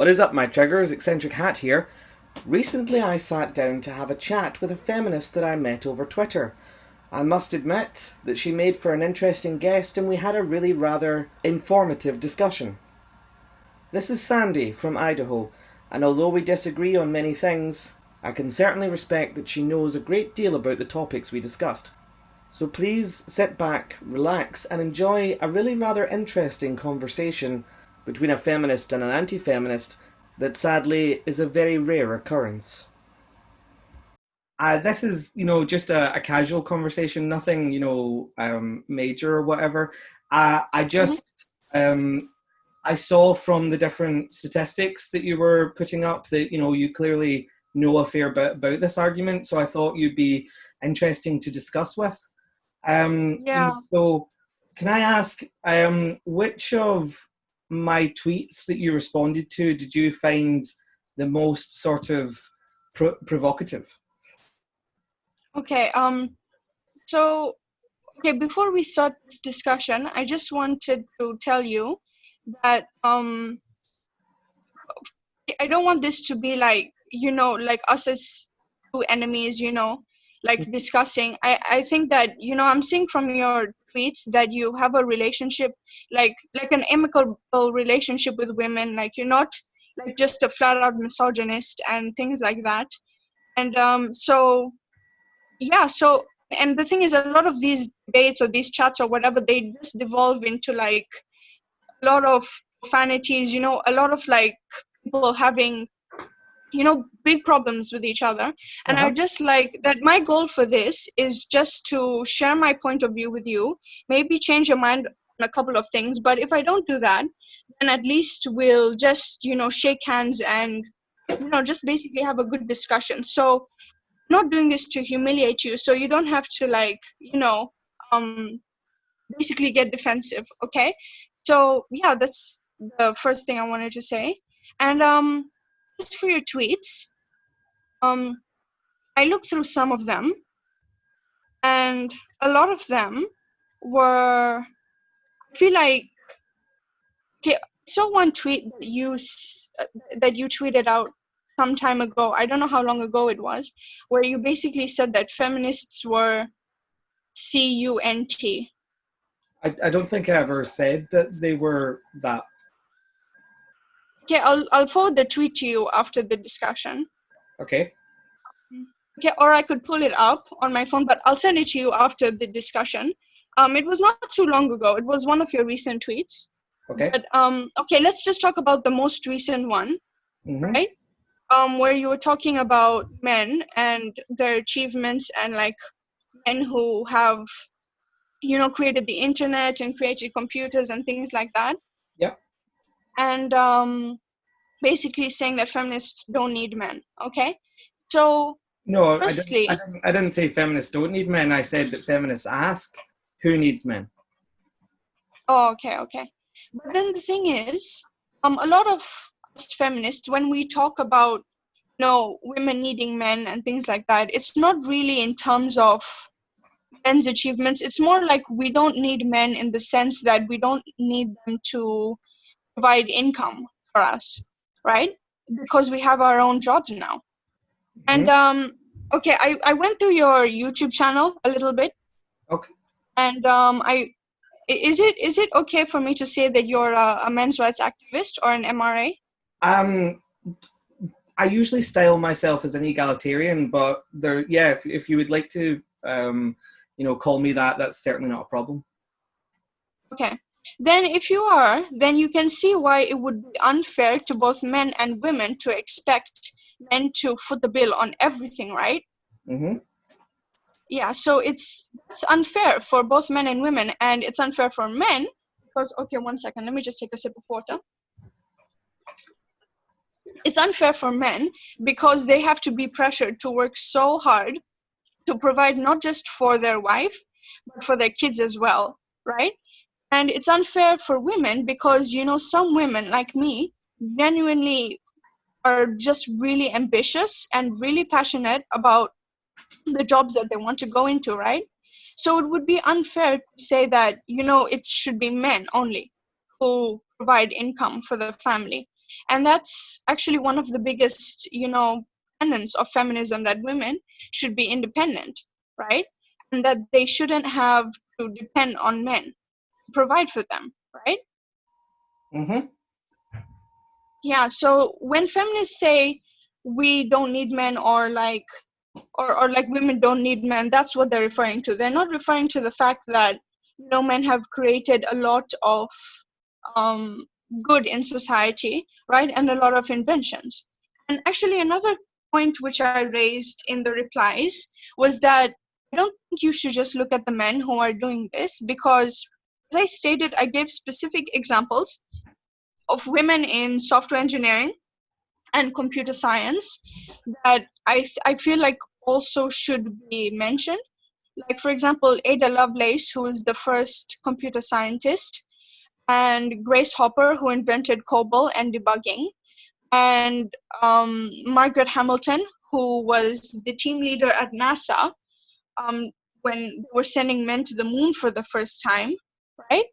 What is up, my triggers? Eccentric Hat here. Recently I sat down to have a chat with a feminist that I met over Twitter. I must admit that she made for an interesting guest and we had a really rather informative discussion. This is Sandy from Idaho, and although we disagree on many things, I can certainly respect that she knows a great deal about the topics we discussed. So please sit back, relax, and enjoy a really rather interesting conversation between a feminist and an anti-feminist that sadly is a very rare occurrence. This is, just a casual conversation, nothing, major or whatever. I just, I saw from the different statistics that you were putting up that, you clearly know a fair bit about this argument, so I thought you'd be interesting to discuss with. Yeah. So can I ask, which of my tweets that you responded to did you find the most sort of provocative? Okay. Before we start this discussion, I just wanted to tell you that I don't want this to be like us as two enemies, like discussing. I think that I'm seeing from your tweets that you have a relationship, like an amicable relationship with women. Like you're not like just a flat out misogynist and things like that. And and the thing is, a lot of these debates or these chats or whatever, they just devolve into like a lot of profanities, a lot of like people having big problems with each other. And I just like that my goal for this is just to share my point of view with you, maybe change your mind on a couple of things. But if I don't do that, then at least we'll just shake hands and just basically have a good discussion. So not doing this to humiliate you, so you don't have to like um basically get defensive. Okay, so yeah, that's the first thing I wanted to say. And just for your tweets, um I looked through some of them, and a lot of them were, I feel like, okay, I saw one tweet that you tweeted out some time ago. I don't know how long ago it was, where you basically said that feminists were CUNT. I don't think I ever said that they were that. Okay, I'll forward the tweet to you after the discussion. Okay. Okay, or I could pull it up on my phone, but I'll send it to you after the discussion. It was not too long ago. It was one of your recent tweets. Okay. But okay, let's just talk about the most recent one, right? Where you were talking about men and their achievements and like men who have, created the internet and created computers and things like that. Yep. And basically saying that feminists don't need men. Okay, so No, firstly, I didn't say feminists don't need men. I said that feminists ask who needs men. oh, okay. But then the thing is, a lot of us feminists, when we talk about women needing men and things like that, it's not really in terms of men's achievements. It's more like we don't need men in the sense that we don't need them to provide income for us, right? Because we have our own jobs now. And okay, I went through your YouTube channel a little bit. Okay. And is it okay for me to say that you're a men's rights activist or an MRA? I usually style myself as an egalitarian, but if you would like to, call me that, that's certainly not a problem. Okay. Then if you are, then you can see why it would be unfair to both men and women to expect men to foot the bill on everything, right? Yeah, so it's unfair for both men and women, and it's unfair for men because, okay, one second, let me just take a sip of water. It's unfair for men because they have to be pressured to work so hard to provide not just for their wife, but for their kids as well, right? And it's unfair for women because, some women like me genuinely are just really ambitious and really passionate about the jobs that they want to go into, right? So it would be unfair to say that, it should be men only who provide income for the family. And that's actually one of the biggest, tenets of feminism, that women should be independent, right? And that they shouldn't have to depend on men to provide for them, right? Mm-hmm. Yeah, so when feminists say we don't need men, or like, or like women don't need men, that's what they're referring to. They're not referring to the fact that, men have created a lot of um, good in society, right? And a lot of inventions. And actually, another point which I raised in the replies was that I don't think you should just look at the men who are doing this, because, as I stated, I gave specific examples of women in software engineering and computer science that I feel like also should be mentioned. Like, for example, Ada Lovelace, who is the first computer scientist, and Grace Hopper, who invented COBOL and debugging, and Margaret Hamilton, who was the team leader at NASA um, when they were sending men to the moon for the first time, right?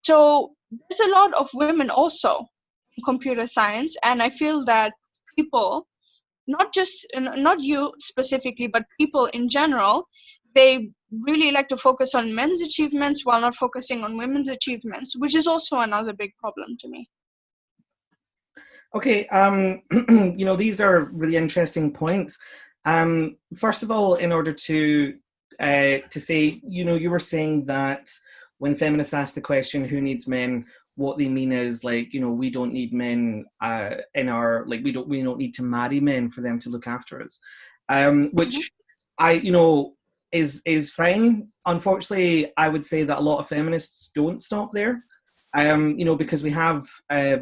So there's a lot of women also in computer science, and I feel that people, not you specifically, but people in general, they really like to focus on men's achievements while not focusing on women's achievements, which is also another big problem to me. Okay, these are really interesting points. First of all, in order to say, you were saying that when feminists ask the question, who needs men, what they mean is, like, we don't need men in our, like, we don't need to marry men for them to look after us, which is fine. Unfortunately, I would say that a lot of feminists don't stop there. Because we have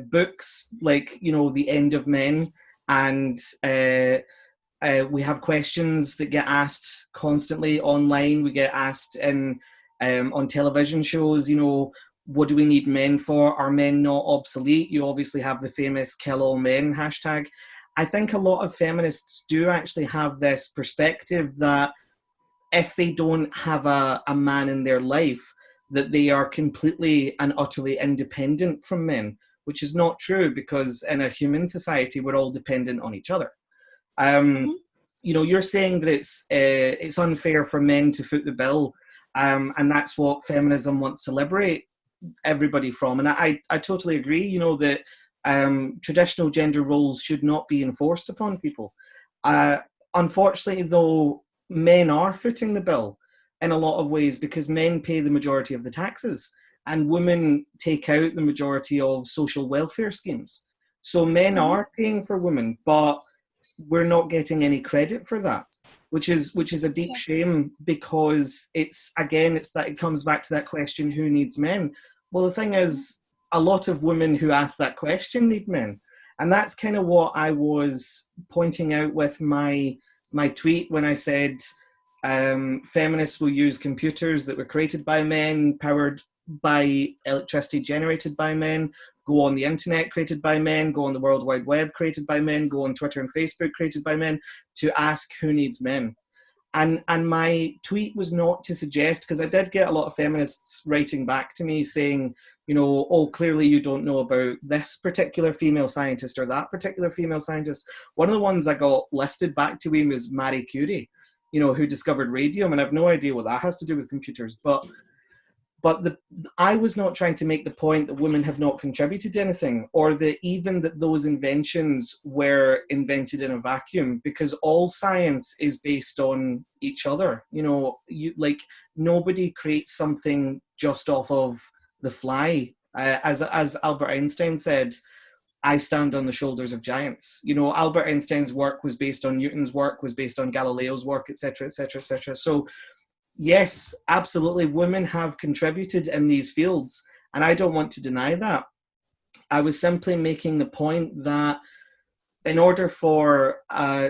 books like, The End of Men, and we have questions that get asked constantly online. We get asked on television shows, what do we need men for? Are men not obsolete? You obviously have the famous kill all men hashtag. I think a lot of feminists do actually have this perspective that if they don't have a man in their life, that they are completely and utterly independent from men, which is not true, because in a human society, we're all dependent on each other. Mm-hmm. You're saying that it's unfair for men to foot the bill, and that's what feminism wants to liberate everybody from. And I totally agree, that traditional gender roles should not be enforced upon people. Unfortunately, though, men are footing the bill in a lot of ways, because men pay the majority of the taxes and women take out the majority of social welfare schemes. So men Mm-hmm. are paying for women, but we're not getting any credit for that, which is a deep shame, because it's that it comes back to that question, who needs men? Well, the thing is, a lot of women who ask that question need men. And that's kind of what I was pointing out with my tweet when I said feminists will use computers that were created by men, powered by electricity generated by men, go on the internet created by men, go on the World Wide Web created by men, go on Twitter and Facebook created by men, to ask who needs men. And my tweet was not to suggest, because I did get a lot of feminists writing back to me saying, oh, clearly you don't know about this particular female scientist or that particular female scientist. One of the ones I got listed back to him is Marie Curie, who discovered radium, and I have no idea what that has to do with computers. But I was not trying to make the point that women have not contributed to anything, or that even that those inventions were invented in a vacuum, because all science is based on each other. Nobody creates something just off of the fly. As Albert Einstein said, I stand on the shoulders of giants. Albert Einstein's work was based on Newton's work, was based on Galileo's work, etc., etc., etc. So yes, absolutely, women have contributed in these fields, and I don't want to deny that. I was simply making the point that in order for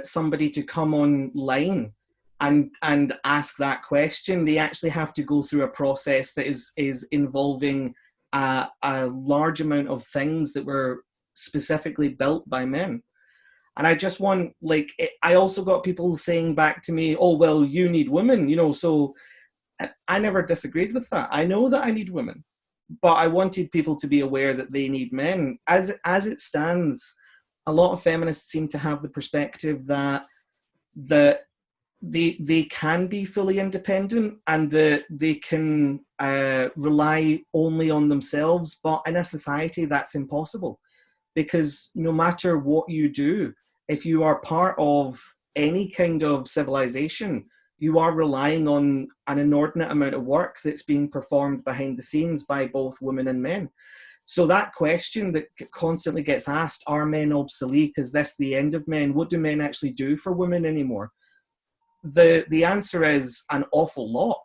somebody to come online and ask that question, they actually have to go through a process that is involving a large amount of things that were specifically built by men. And I just want, I also got people saying back to me, oh, well, you need women, so I never disagreed with that. I know that I need women, but I wanted people to be aware that they need men. As it stands, a lot of feminists seem to have the perspective that that they can be fully independent and that they can rely only on themselves, but in a society that's impossible, because no matter what you do, if you are part of any kind of civilization, you are relying on an inordinate amount of work that's being performed behind the scenes by both women and men. So that question that constantly gets asked, are men obsolete? Is this the end of men? What do men actually do for women anymore? The answer is an awful lot.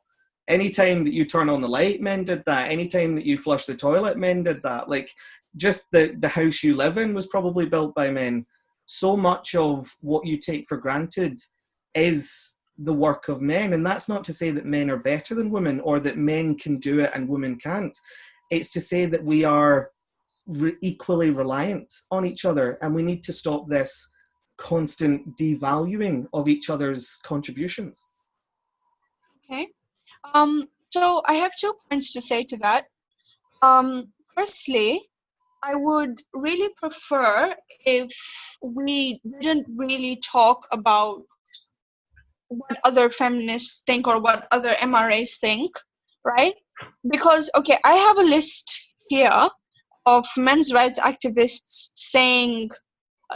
Anytime that you turn on the light, men did that. Anytime that you flush the toilet, men did that. Like, just the house you live in was probably built by men. So much of what you take for granted is the work of men. And that's not to say that men are better than women or that men can do it and women can't. It's to say that we are equally reliant on each other, and we need to stop this constant devaluing of each other's contributions. Okay. So I have 2 points to say to that. Firstly, I would really prefer if we didn't really talk about what other feminists think or what other MRAs think, right? Because, okay, I have a list here of men's rights activists saying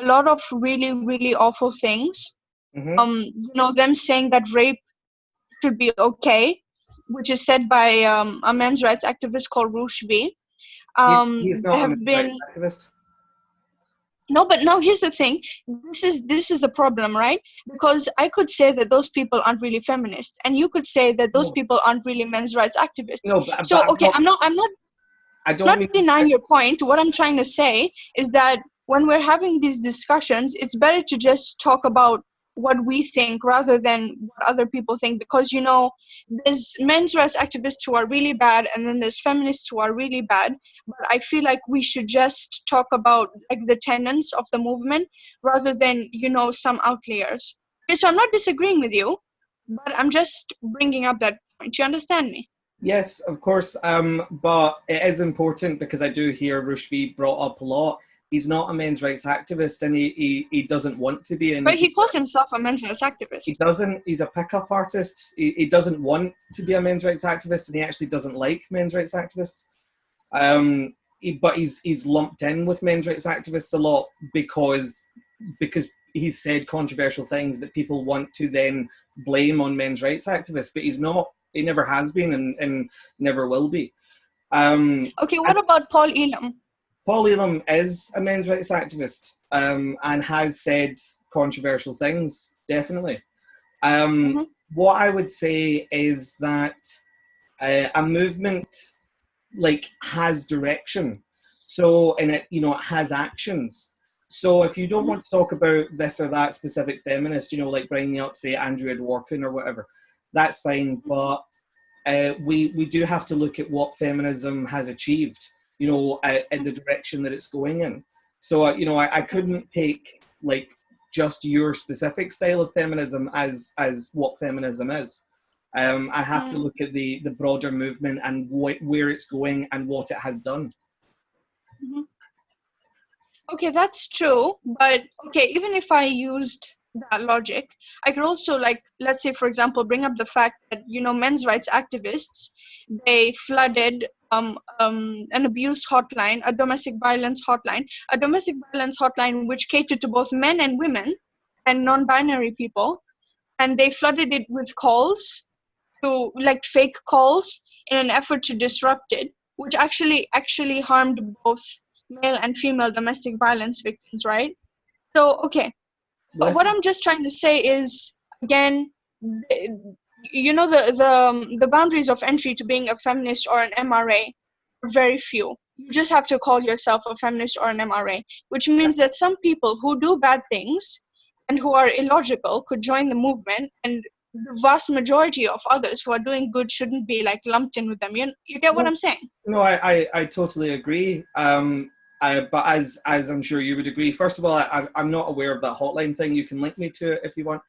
a lot of really, really awful things. Them saying that rape should be okay, which is said by a men's rights activist called Rushby. He's There not a have men's been rights activist. no, but now here's the thing. This is the problem, right? Because I could say that those people aren't really feminists, and you could say that those No, people aren't really men's rights activists. no, So I'm okay, not. I don't not mean. denying your point. What I'm trying to say is that when we're having these discussions, it's better to just talk about what we think rather than what other people think, because there's men's rights activists who are really bad, and then there's feminists who are really bad. But I feel like we should just talk about like the tenets of the movement rather than some outliers. Okay, so I'm not disagreeing with you, but I'm just bringing up that point. You understand me? Yes, of course. But it is important because I do hear Rushby brought up a lot. He's not a men's rights activist, and he doesn't want to be. And But he calls himself a men's rights he activist. doesn't. He's a pickup artist. He doesn't want to be a men's rights activist, and he actually doesn't like men's rights activists. But he's lumped in with men's rights activists a lot because he's said controversial things that people want to then blame on men's rights activists. But he's not. He never has been, and never will be. Okay, what about Paul Elam? Paul Elam is a men's rights activist, and has said controversial things, definitely. What I would say is that a movement has direction, so and it has actions. So if you don't want to talk about this or that specific feminist, like bringing up, say, Andrea Dworkin or whatever, that's fine. But we do have to look at what feminism has achieved, in the direction that it's going in. So I couldn't take just your specific style of feminism as what feminism is. I have to look at the broader movement and where it's going and what it has done. Okay, that's true. But okay, even if I used that logic, I could also, let's say, for example, bring up the fact that men's rights activists, they flooded an abuse hotline, a domestic violence hotline which catered to both men and women and non-binary people, and they flooded it with calls to fake calls in an effort to disrupt it, which actually harmed both male and female domestic violence victims, right? So okay, but what I'm just trying to say is, again, the boundaries of entry to being a feminist or an MRA are very few. You just have to call yourself a feminist or an MRA, which means that some people who do bad things and who are illogical could join the movement, and the vast majority of others who are doing good shouldn't be lumped in with them. You get what I'm saying? No, I totally agree. But as I'm sure you would agree, first of all, I'm not aware of that hotline thing. You can link me to it if you want.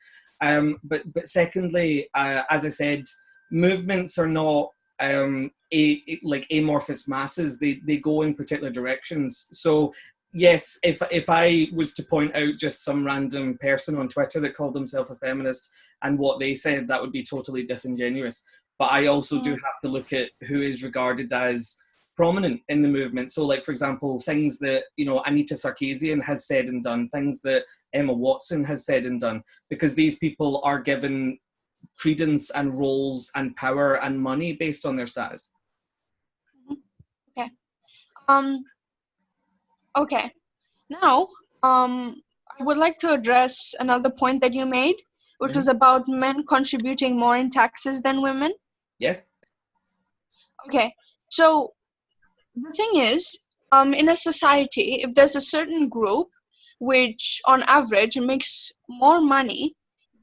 But secondly, as I said, movements are not amorphous masses. They go in particular directions. So yes, if I was to point out just some random person on Twitter that called himself a feminist and what they said, that would be totally disingenuous. But I also do have to look at who is regarded as prominent in the movement. So, like, for example, things that, you know, Anita Sarkeesian has said and done, things that Emma Watson has said and done, because these people are given credence and roles and power and money based on their status. Okay. Okay. Now, I would like to address another point that you made, which was about men contributing more in taxes than women. Yes. Okay. So the thing is, in a society, if there's a certain group which on average makes more money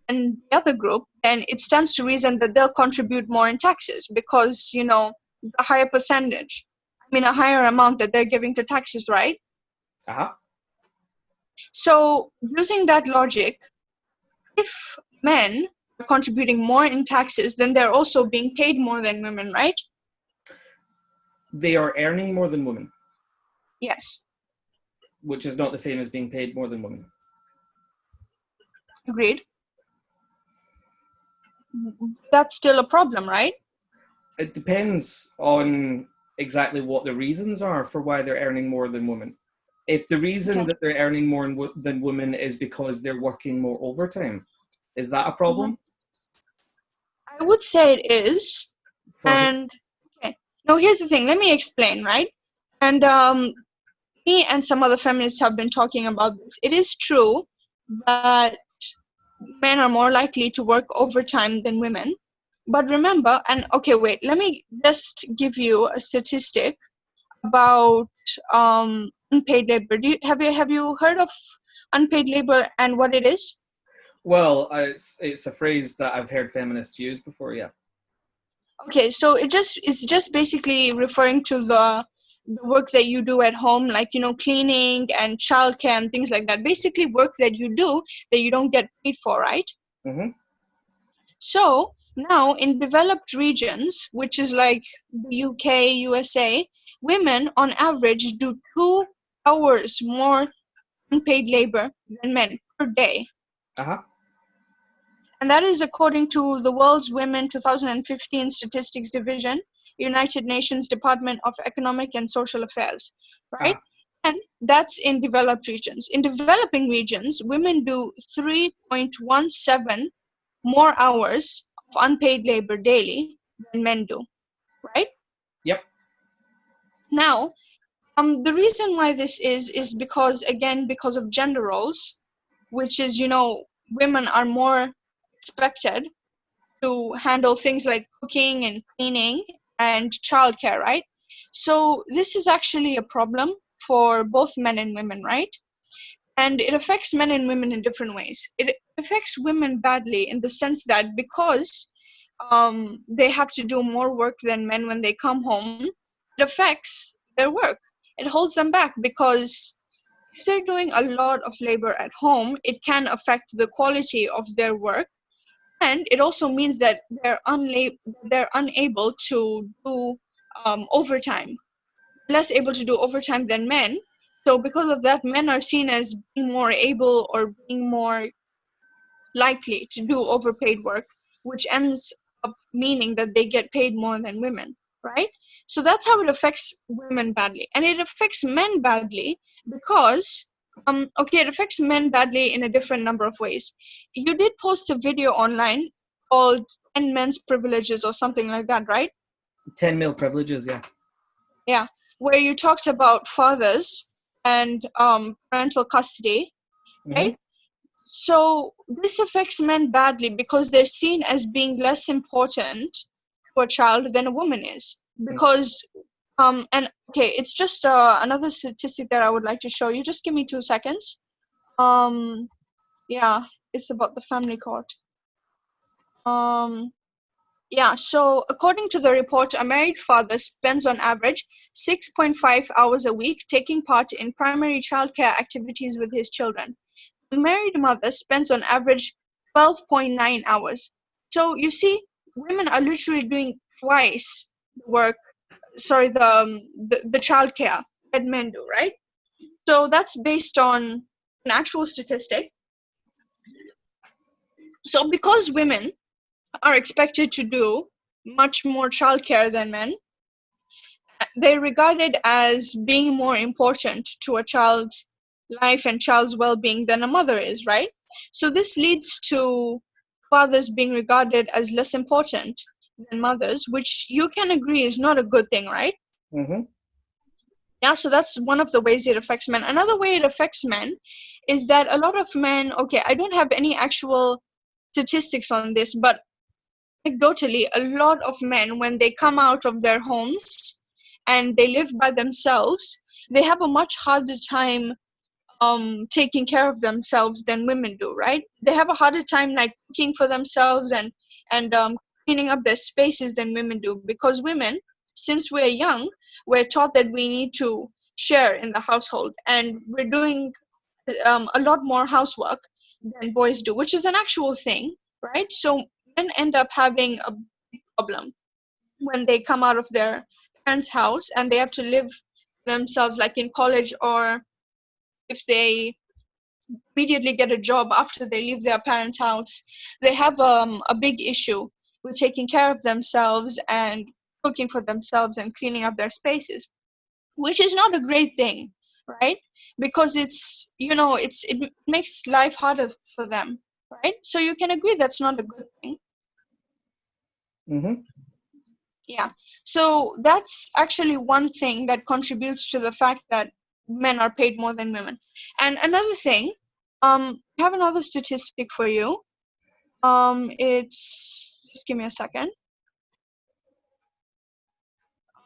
than the other group, then it stands to reason that they'll contribute more in taxes because, you know, the higher percentage, a higher amount that they're giving to taxes, right? Uh-huh. So using that logic, if men are contributing more in taxes, then they're also being paid more than women, right? They are earning more than women. Yes. Which is not the same as being paid more than women. Agreed. That's still a problem, right? It depends on exactly what the reasons are for why they're earning more than women. If the reason that they're earning more than women is because they're working more overtime, is that a problem? I would say it is. And okay, now here's the thing. Let me explain, right? And me and some other feminists have been talking about this. It is true that men are more likely to work overtime than women. But remember, and okay, wait, let me just give you a statistic about unpaid labor. Have you heard of unpaid labor and what it is? Well, it's a phrase that I've heard feminists use before, yeah. Okay, so it's just basically referring to the work that you do at home, like, you know, cleaning and childcare and things like that. Basically work that you do that you don't get paid for, right? Mm-hmm. So now in developed regions, which is like the UK, USA, women on average do 2 hours more unpaid labor than men per day. Uh-huh. And that is according to the World's Women 2015 Statistics Division, United Nations Department of Economic and Social Affairs, right? And that's in developed regions. In developing regions, women do 3.17 more hours of unpaid labor daily than men do, right? Yep. Now, the reason why this is because, again, because of gender roles, which is, you know, women are more expected to handle things like cooking and cleaning and childcare, right? So this is actually a problem for both men and women, right? And it affects men and women in different ways. It affects women badly in the sense that because they have to do more work than men when they come home, it affects their work. It holds them back because if they're doing a lot of labor at home, it can affect the quality of their work. And it also means that they're unable to do overtime, less able to do overtime than men. So because of that, men are seen as being more able or being more likely to do overpaid work, which ends up meaning that they get paid more than women, right? So that's how it affects women badly. And it affects men badly because, okay, it affects men badly in a different number of ways. You did post a video online called 10 Men's Privileges or something like that, right? 10 male privileges, yeah. Yeah, where you talked about fathers and parental custody, right? So this affects men badly because they're seen as being less important to a child than a woman is. Because, and okay, it's just another statistic that I would like to show you. Just give me 2 seconds. Yeah, it's about the family court. Yeah, so according to the report, a married father spends on average 6.5 hours a week taking part in primary childcare activities with his children. A married mother spends on average 12.9 hours. So you see, women are literally doing twice the work, sorry, the childcare that men do, right? So that's based on an actual statistic. So because women are expected to do much more childcare than men, they're regarded as being more important to a child's life and child's well-being than a mother is, right? So this leads to fathers being regarded as less important than mothers, which you can agree is not a good thing, right? Mm-hmm. Yeah, so that's one of the ways it affects men. Another way it affects men is that a lot of men, okay, I don't have any actual statistics on this, but anecdotally, a lot of men, when they come out of their homes and they live by themselves, they have a much harder time taking care of themselves than women do, right? They have a harder time like cooking for themselves and cleaning up their spaces than women do, because women, since we're young, we're taught that we need to share in the household, and we're doing a lot more housework than boys do, which is an actual thing, right? So men end up having a problem when they come out of their parents' house and they have to live themselves, like in college, or if they immediately get a job after they leave their parents' house. They have a big issue with taking care of themselves and cooking for themselves and cleaning up their spaces, which is not a great thing, right? Because it makes life harder for them, right? So you can agree that's not a good thing. Mm-hmm. Yeah. So that's actually one thing that contributes to the fact that men are paid more than women. And another thing, I have another statistic for you. It's just give me a second.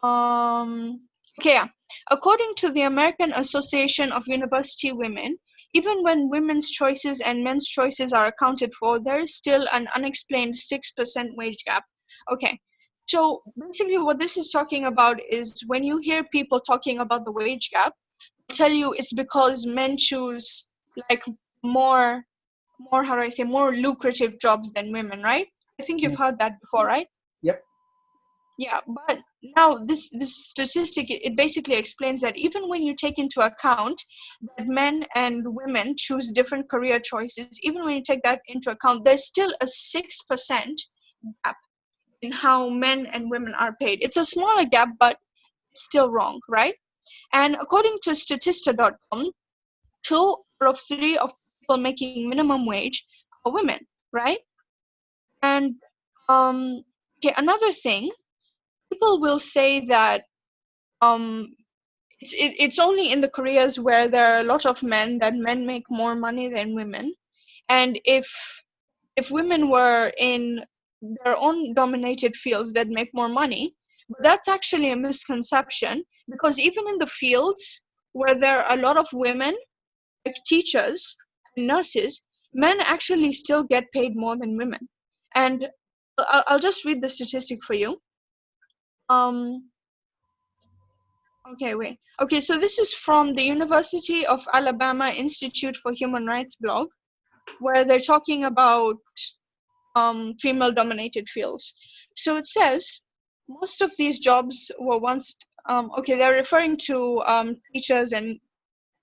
Okay, yeah. According to the American Association of University Women, even when women's choices and men's choices are accounted for, there is still an unexplained 6% wage gap. Okay, so basically what this is talking about is when you hear people talking about the wage gap, they tell you it's because men choose like more, how do I say, more lucrative jobs than women, right? I think you've heard that before, right? Yep. Yeah, but now this statistic, it basically explains that even when you take into account that men and women choose different career choices, even when you take that into account, there's still a 6% gap in how men and women are paid. It's a smaller gap, but it's still wrong, right? And according to Statista.com, 2 out of 3 of people making minimum wage are women, right? And okay, another thing, people will say that um it's only in the careers where there are a lot of men that men make more money than women, and if women were in their own dominated fields that make more money. But that's actually a misconception, because even in the fields where there are a lot of women, like teachers and nurses, men actually still get paid more than women. And I'll just read the statistic for you. um Okay, wait. Okay, so this is from the University of Alabama Institute for Human Rights blog, where they're talking about female-dominated fields. So it says most of these jobs were once okay, they're referring to teachers and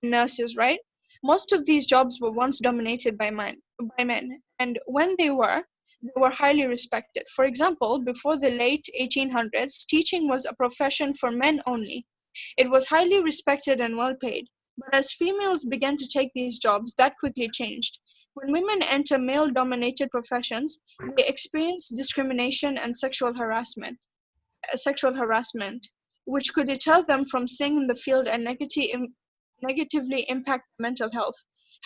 nurses, right? Most of these jobs were once dominated by men, and when they were highly respected. For example, before the late 1800s, teaching was a profession for men only. It was highly respected and well paid, but as females began to take these jobs, that quickly changed. When women enter male dominated professions, they experience discrimination and sexual harassment, which could deter them from staying in the field and negatively impact mental health.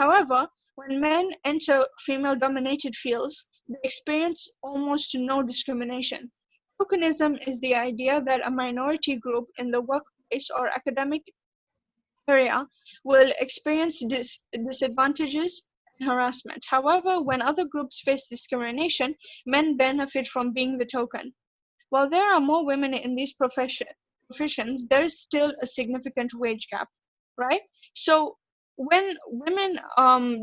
However, when men enter female dominated fields, they experience almost no discrimination. Tokenism is the idea that a minority group in the workplace or academic area will experience disadvantages and harassment. However, when other groups face discrimination, men benefit from being the token. While there are more women in these professions, there is still a significant wage gap, right? So when women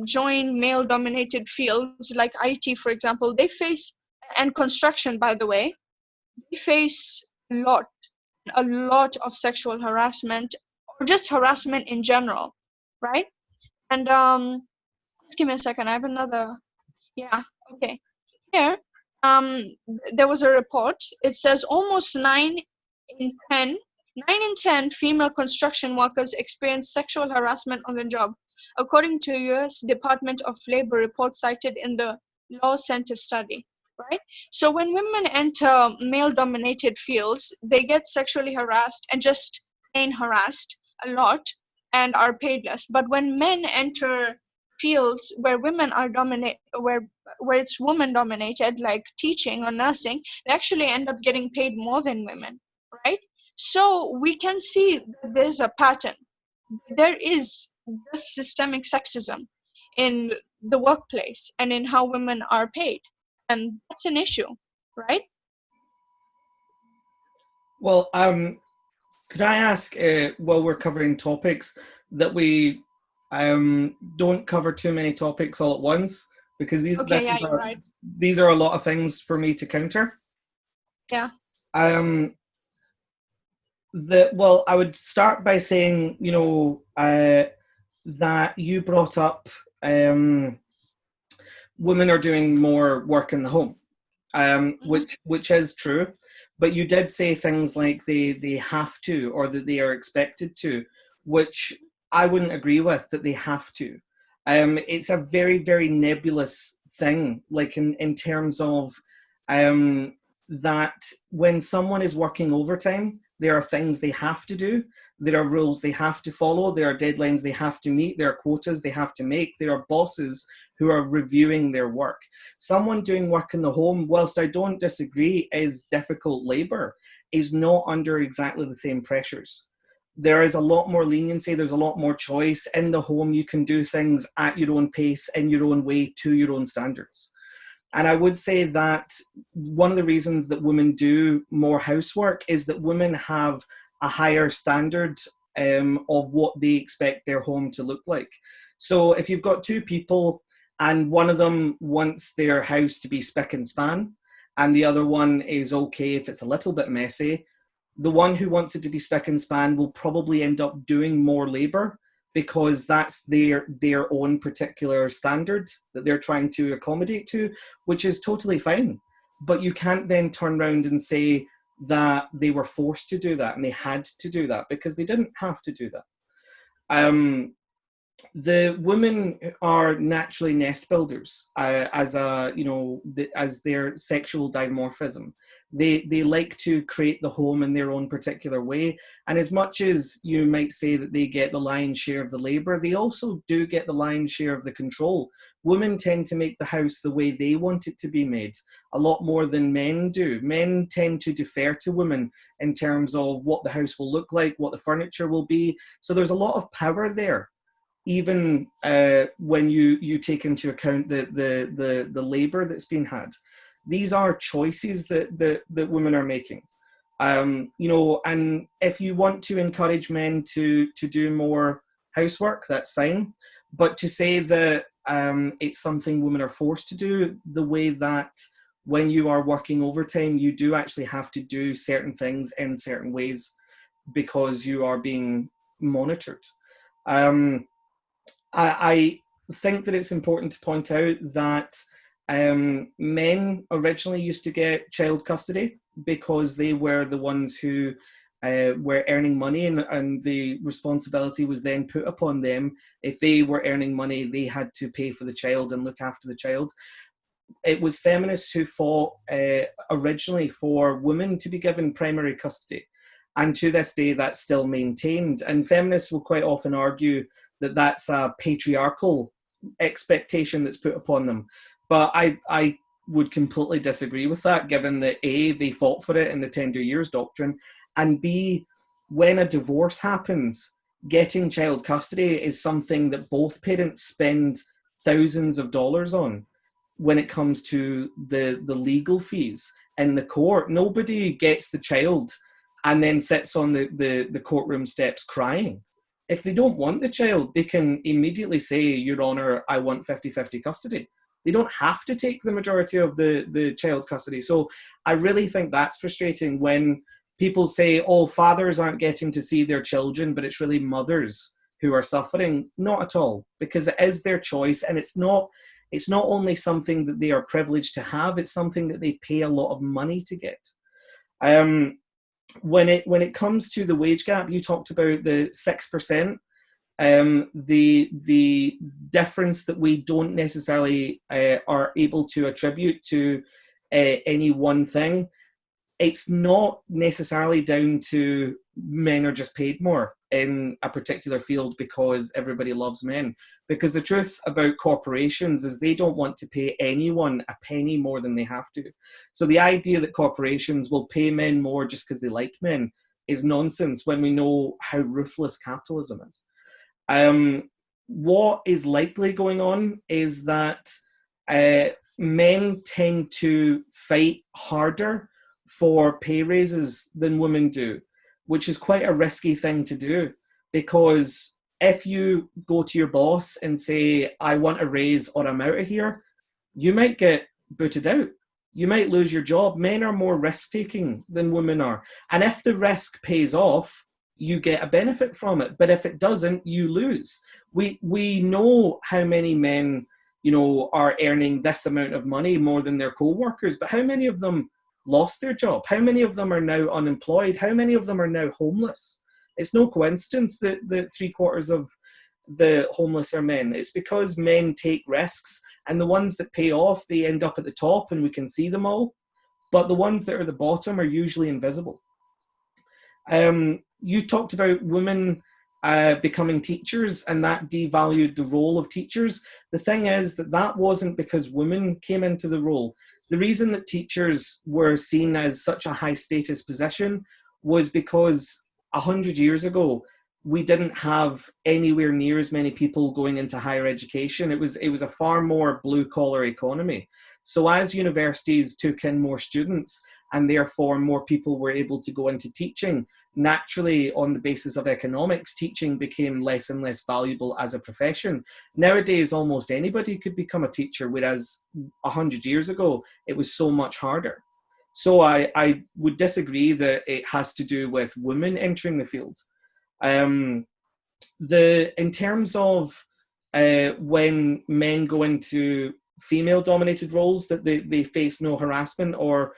join male-dominated fields like IT, for example, they face, and construction, by the way, they face a lot of sexual harassment, or just harassment in general. right? And just give me a second. I have another. Yeah. Okay. Here, um, there was a report. It says almost 9 in 10 female construction workers experience sexual harassment on the job, according to U.S. Department of Labor report cited in the Law Center study. Right? So when women enter male-dominated fields, they get sexually harassed and just plain harassed a lot and are paid less. But when men enter fields where women are dominate, where it's woman dominated, like teaching or nursing, they actually end up getting paid more than women, right? So we can see that there's a pattern. There is this systemic sexism in the workplace and in how women are paid. And that's an issue, right? Well, could I ask, while we're covering topics, that we don't cover too many topics all at once, because Okay, yeah, you're right. these are a lot of things for me to counter. Yeah. Well, I would start by saying, that you brought up women are doing more work in the home, which is true, but you did say things like they have to, or that they are expected to, which I wouldn't agree with, that they have to. It's a very, very nebulous thing, like in terms of that when someone is working overtime, there are things they have to do. There are rules they have to follow. There are deadlines they have to meet. There are quotas they have to make. There are bosses who are reviewing their work. Someone doing work in the home, whilst I don't disagree is difficult labour, is not under exactly the same pressures. There is a lot more leniency. There's a lot more choice. In the home, you can do things at your own pace, in your own way, to your own standards. And I would say that one of the reasons that women do more housework is that women have a higher standard of what they expect their home to look like. So if you've got two people and one of them wants their house to be spick and span, and the other one is okay if it's a little bit messy, the one who wants it to be spick and span will probably end up doing more labour, because that's their own particular standard that they're trying to accommodate to, which is totally fine. But you can't then turn around and say that they were forced to do that and they had to do that, because they didn't have to do that. The women are naturally nest builders, as their sexual dimorphism. They like to create the home in their own particular way, and as much as you might say that they get the lion's share of the labor, they also do get the lion's share of the control. Women tend to make the house the way they want it to be made a lot more than men do. Men tend to defer to women in terms of what the house will look like, what the furniture will be. So there's a lot of power there, even when you take into account the labor that's been had. These are choices that women are making. And if you want to encourage men to do more housework, that's fine. But to say that it's something women are forced to do, the way that when you are working overtime, you do actually have to do certain things in certain ways because you are being monitored. I think that it's important to point out that men originally used to get child custody because they were the ones who were earning money, and the responsibility was then put upon them. If they were earning money, they had to pay for the child and look after the child. It was feminists who fought originally for women to be given primary custody. And to this day, that's still maintained. And feminists will quite often argue that that's a patriarchal expectation that's put upon them. But I would completely disagree with that, given that A, they fought for it in the tender years doctrine, and B, when a divorce happens, getting child custody is something that both parents spend thousands of dollars on when it comes to the legal fees in the court. Nobody gets the child and then sits on the courtroom steps crying. If they don't want the child, they can immediately say, Your Honour, I want 50-50 custody. They don't have to take the majority of the child custody. So I really think that's frustrating when people say, oh, fathers aren't getting to see their children, but it's really mothers who are suffering? Not at all, because it is their choice, and it's not only something that they are privileged to have, it's something that they pay a lot of money to get. When it comes to the wage gap, you talked about the 6%. The difference that we don't necessarily are able to attribute to any one thing, it's not necessarily down to men are just paid more in a particular field because everybody loves men. Because the truth about corporations is they don't want to pay anyone a penny more than they have to. So the idea that corporations will pay men more just because they like men is nonsense when we know how ruthless capitalism is. What is likely going on is that men tend to fight harder for pay raises than women do, which is quite a risky thing to do, because if you go to your boss and say, I want a raise or I'm out of here, you might get booted out. You might lose your job. Men are more risk-taking than women are. And if the risk pays off, you get a benefit from it. But if it doesn't, you lose. We know how many men, are earning this amount of money more than their co-workers, but how many of them lost their job? How many of them are now unemployed? How many of them are now homeless? It's no coincidence that 3/4 of the homeless are men. It's because men take risks, and the ones that pay off, they end up at the top and we can see them all. But the ones that are at the bottom are usually invisible. You talked about women becoming teachers, and that devalued the role of teachers. The thing is that wasn't because women came into the role. The reason that teachers were seen as such a high status position was because 100 years ago, we didn't have anywhere near as many people going into higher education. It was a far more blue collar economy. So as universities took in more students, and therefore more people were able to go into teaching, naturally, on the basis of economics, teaching became less and less valuable as a profession. Nowadays, almost anybody could become a teacher, whereas 100 years ago, it was so much harder. So I would disagree that it has to do with women entering the field. In terms of when men go into female-dominated roles, that they face no harassment or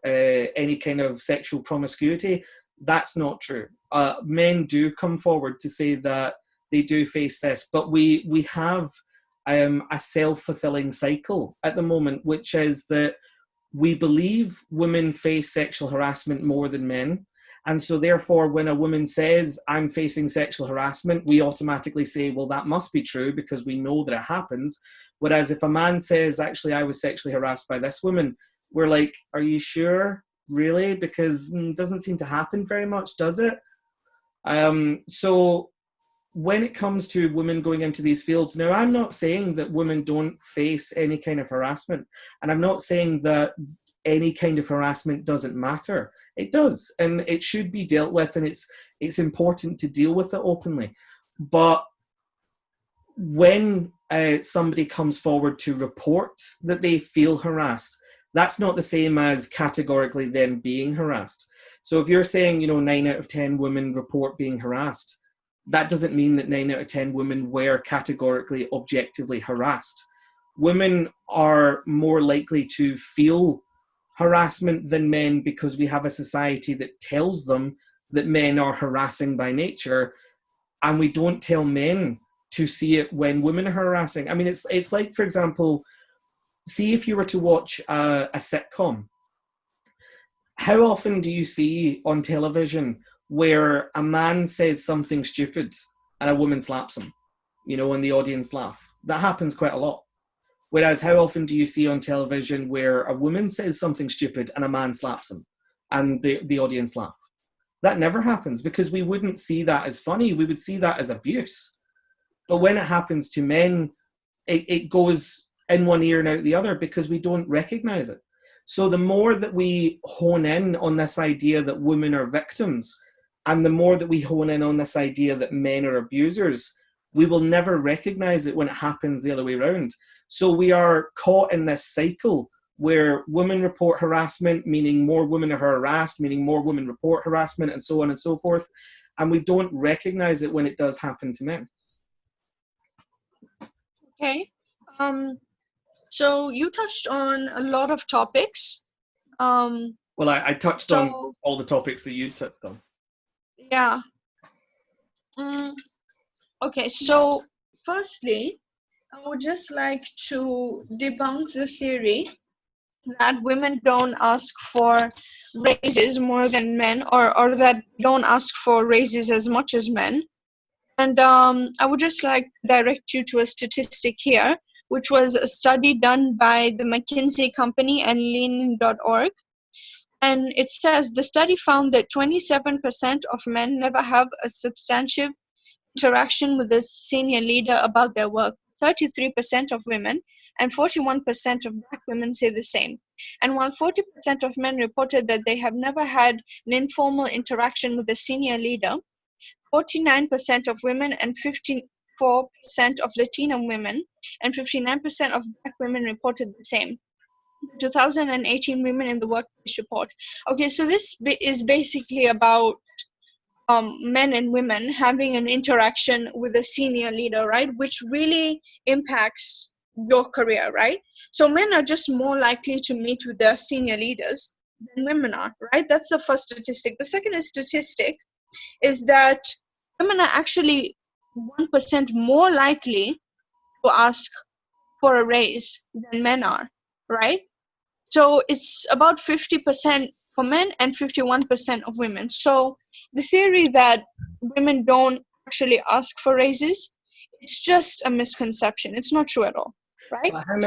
any kind of sexual promiscuity, that's not true. Men do come forward to say that they do face this, but we have a self-fulfilling cycle at the moment, which is that we believe women face sexual harassment more than men. And so therefore, when a woman says, I'm facing sexual harassment, we automatically say, well, that must be true because we know that it happens. Whereas if a man says, actually, I was sexually harassed by this woman, we're like, are you sure? Really? Because it doesn't seem to happen very much, does it? So when it comes to women going into these fields, now I'm not saying that women don't face any kind of harassment. And I'm not saying that any kind of harassment doesn't matter. It does, and it should be dealt with, and it's important to deal with it openly. But when somebody comes forward to report that they feel harassed, that's not the same as categorically them being harassed. So if you're saying, 9 out of 10 women report being harassed, that doesn't mean that 9 out of 10 women were categorically, objectively harassed. Women are more likely to feel harassment than men because we have a society that tells them that men are harassing by nature, and we don't tell men to see it when women are harassing. I mean, it's like, for example, see if you were to watch a sitcom, how often do you see on television where a man says something stupid and a woman slaps him, and the audience laugh? That happens quite a lot. Whereas how often do you see on television where a woman says something stupid and a man slaps him and the audience laugh? That never happens, because we wouldn't see that as funny. We would see that as abuse. But when it happens to men, it goes in one ear and out the other because we don't recognize it. So the more that we hone in on this idea that women are victims, and the more that we hone in on this idea that men are abusers, we will never recognize it when it happens the other way around. So we are caught in this cycle where women report harassment, meaning more women are harassed, meaning more women report harassment, and so on and so forth. and we don't recognize it when it does happen to men. Okay. So you touched on a lot of topics. Well, I touched on all the topics that you touched on. Yeah. Okay, so firstly, I would just like to debunk the theory that women don't ask for raises more than men, or that don't ask for raises as much as men. And I would just like to direct you to a statistic here, which was a study done by the McKinsey Company and Lean.org. And it says the study found that 27% of men never have a substantive interaction with a senior leader about their work. 33% of women and 41% of Black women say the same. And while 40% of men reported that they have never had an informal interaction with a senior leader, 49% of women and 54% of Latino women and 59% of Black women reported the same. 2018 Women in the Workplace report. Okay, so this is basically about men and women having an interaction with a senior leader, right? Which really impacts your career, right? So men are just more likely to meet with their senior leaders than women are, right? That's the first statistic. The second statistic is that women are actually 1% more likely to ask for a raise than men are, right? So it's about 50% for men and 51% of women. So the theory that women don't actually ask for raises, it's just a misconception. It's not true at all, right? But how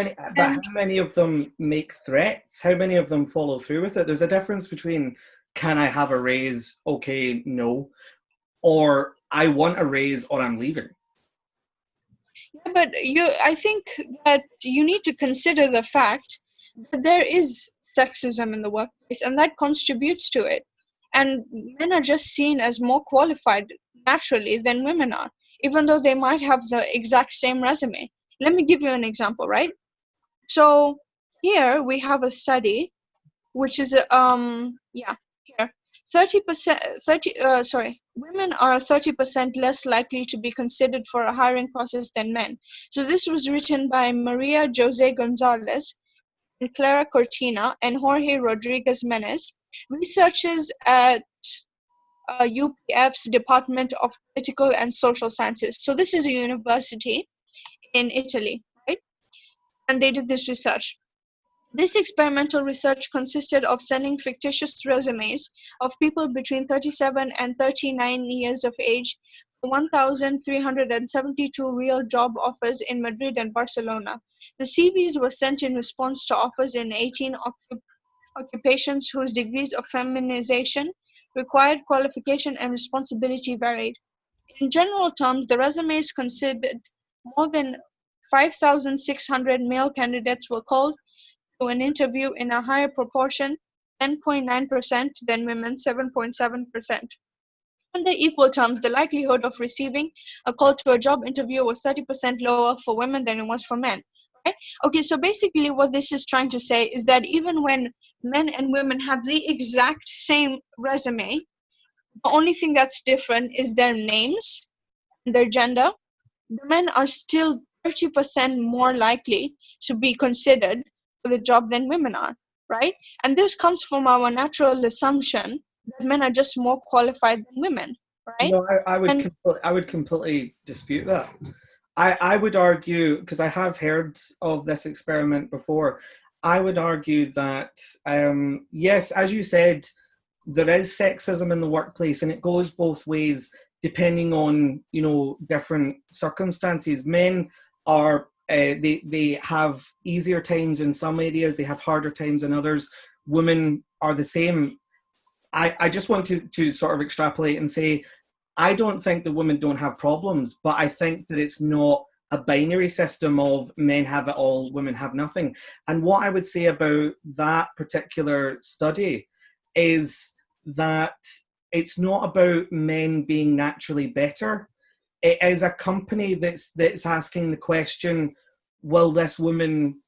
many of them make threats? How many of them follow through with it? There's a difference between, can I have a raise? Okay, no. Or I want a raise or I'm leaving. Yeah, but I think that you need to consider the fact that there is sexism in the workplace, and that contributes to it. And men are just seen as more qualified naturally than women are, even though they might have the exact same resume. Let me give you an example, right? So here we have a study, which is here 30% women are 30% less likely to be considered for a hiring process than men. So this was written by Maria Jose Gonzalez and Clara Cortina and Jorge Rodriguez Menes, researchers at UPF's Department of Political and Social Sciences. So this is a university in Italy, right? And they did this research. This experimental research consisted of sending fictitious resumes of people between 37 and 39 years of age for 1,372 real job offers in Madrid and Barcelona. The CVs were sent in response to offers in 18 occupations whose degrees of feminization, required qualification, and responsibility varied. In general terms, the resumes considered more than 5,600 male candidates were called to an interview in a higher proportion, 10.9% than women, 7.7%. Under equal terms, the likelihood of receiving a call to a job interview was 30% lower for women than it was for men. Right? Okay, so basically what this is trying to say is that even when men and women have the exact same resume, the only thing that's different is their names and their gender. The men are still 30% more likely to be considered for the job than women are, right? And this comes from our natural assumption that men are just more qualified than women, right? No, I would completely dispute that. I would argue, because I have heard of this experiment before, I would argue that, yes, as you said, there is sexism in the workplace, and it goes both ways depending on, different circumstances. Men are, they have easier times in some areas, they have harder times in others. Women are the same. I just want to sort of extrapolate and say, I don't think that women don't have problems, but I think that it's not a binary system of men have it all, women have nothing. And what I would say about that particular study is that it's not about men being naturally better. It is a company that's asking the question, will this woman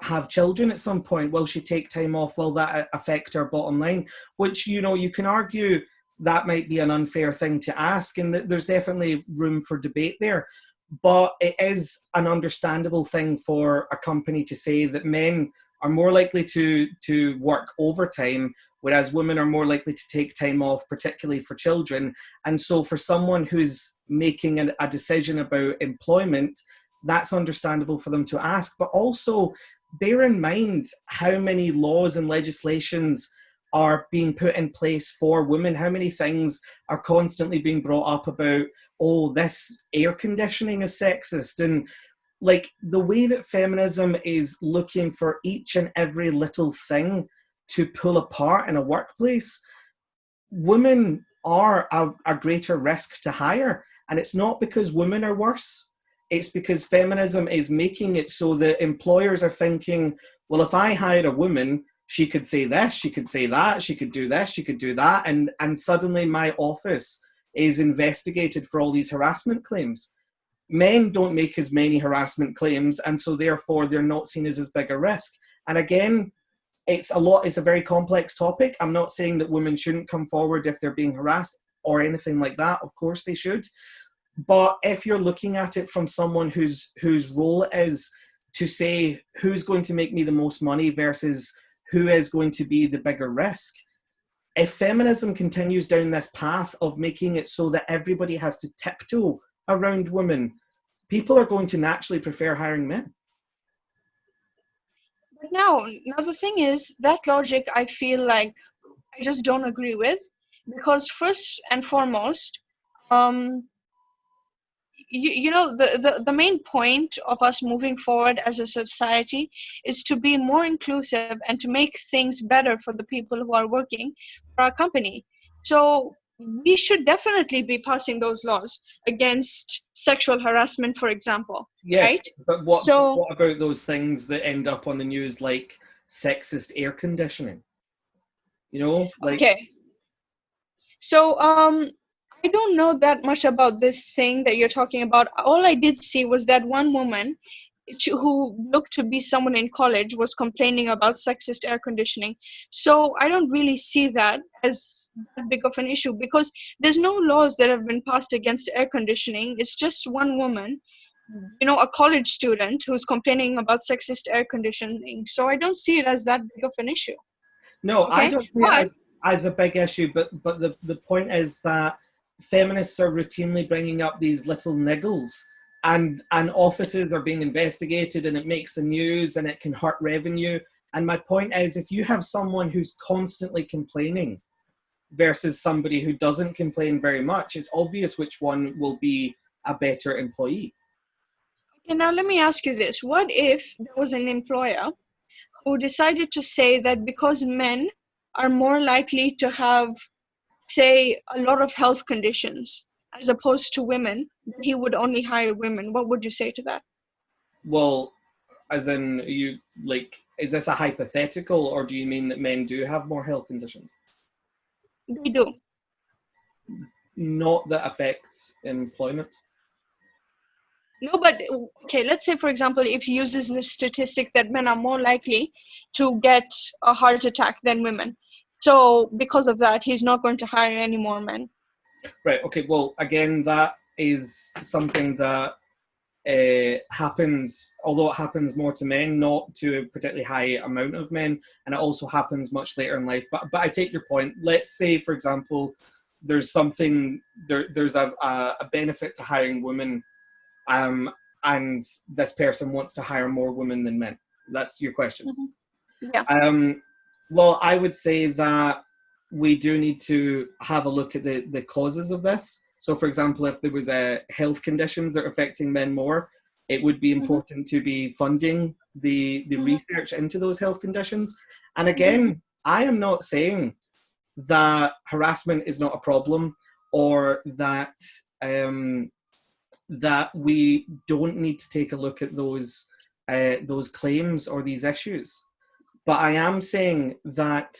have children at some point? Will she take time off? Will that affect her bottom line? Which, you can argue that might be an unfair thing to ask, and there's definitely room for debate there. But it is an understandable thing for a company to say that men are more likely to work overtime, whereas women are more likely to take time off, particularly for children. And so for someone who's making a decision about employment, that's understandable for them to ask. But also bear in mind how many laws and legislations are being put in place for women, how many things are constantly being brought up about, oh, this air conditioning is sexist. And like the way that feminism is looking for each and every little thing to pull apart in a workplace, women are a greater risk to hire. And it's not because women are worse. It's because feminism is making it so that employers are thinking, well, if I hire a woman, she could say this, she could say that, she could do this, she could do that. And suddenly my office is investigated for all these harassment claims. Men don't make as many harassment claims, and so therefore they're not seen as big a risk. And again, it's a very complex topic. I'm not saying that women shouldn't come forward if they're being harassed or anything like that. Of course they should. But if you're looking at it from someone whose role is to say who's going to make me the most money versus who is going to be the bigger risk, if feminism continues down this path of making it so that everybody has to tiptoe around women, people are going to naturally prefer hiring men. But now the thing is, that logic I feel like I just don't agree with, because first and foremost, the main point of us moving forward as a society is to be more inclusive and to make things better for the people who are working for our company. So we should definitely be passing those laws against sexual harassment, for example. Yes, right? but what about those things that end up on the news like sexist air conditioning? Okay. So I don't know that much about this thing that you're talking about. All I did see was that one woman who looked to be someone in college was complaining about sexist air conditioning. So I don't really see that as that big of an issue, because there's no laws that have been passed against air conditioning. It's just one woman, a college student who's complaining about sexist air conditioning. So I don't see it as that big of an issue. No, Okay? I don't see it as a big issue, but the point is that feminists are routinely bringing up these little niggles, and offices are being investigated, and it makes the news, and it can hurt revenue. And my point is, if you have someone who's constantly complaining versus somebody who doesn't complain very much, it's obvious which one will be a better employee. Okay, now let me ask you this. What if there was an employer who decided to say that because men are more likely to have, say, a lot of health conditions as opposed to women, that he would only hire women? What would you say to that? Well, as in, is this a hypothetical, or do you mean that men do have more health conditions? They do. Not that affects employment. No, but okay, let's say, for example, if he uses the statistic that men are more likely to get a heart attack than women. So because of that, he's not going to hire any more men. Right, okay, well, again, that is something that happens, although it happens more to men, not to a particularly high amount of men, and it also happens much later in life. But I take your point. Let's say, for example, there's a benefit to hiring women, and this person wants to hire more women than men. That's your question. Mm-hmm. Yeah. Well, I would say that we do need to have a look at the causes of this. So, for example, if there was health conditions that are affecting men more, it would be important to be funding the research into those health conditions. And again, I am not saying that harassment is not a problem, or that that we don't need to take a look at those claims or these issues. But I am saying that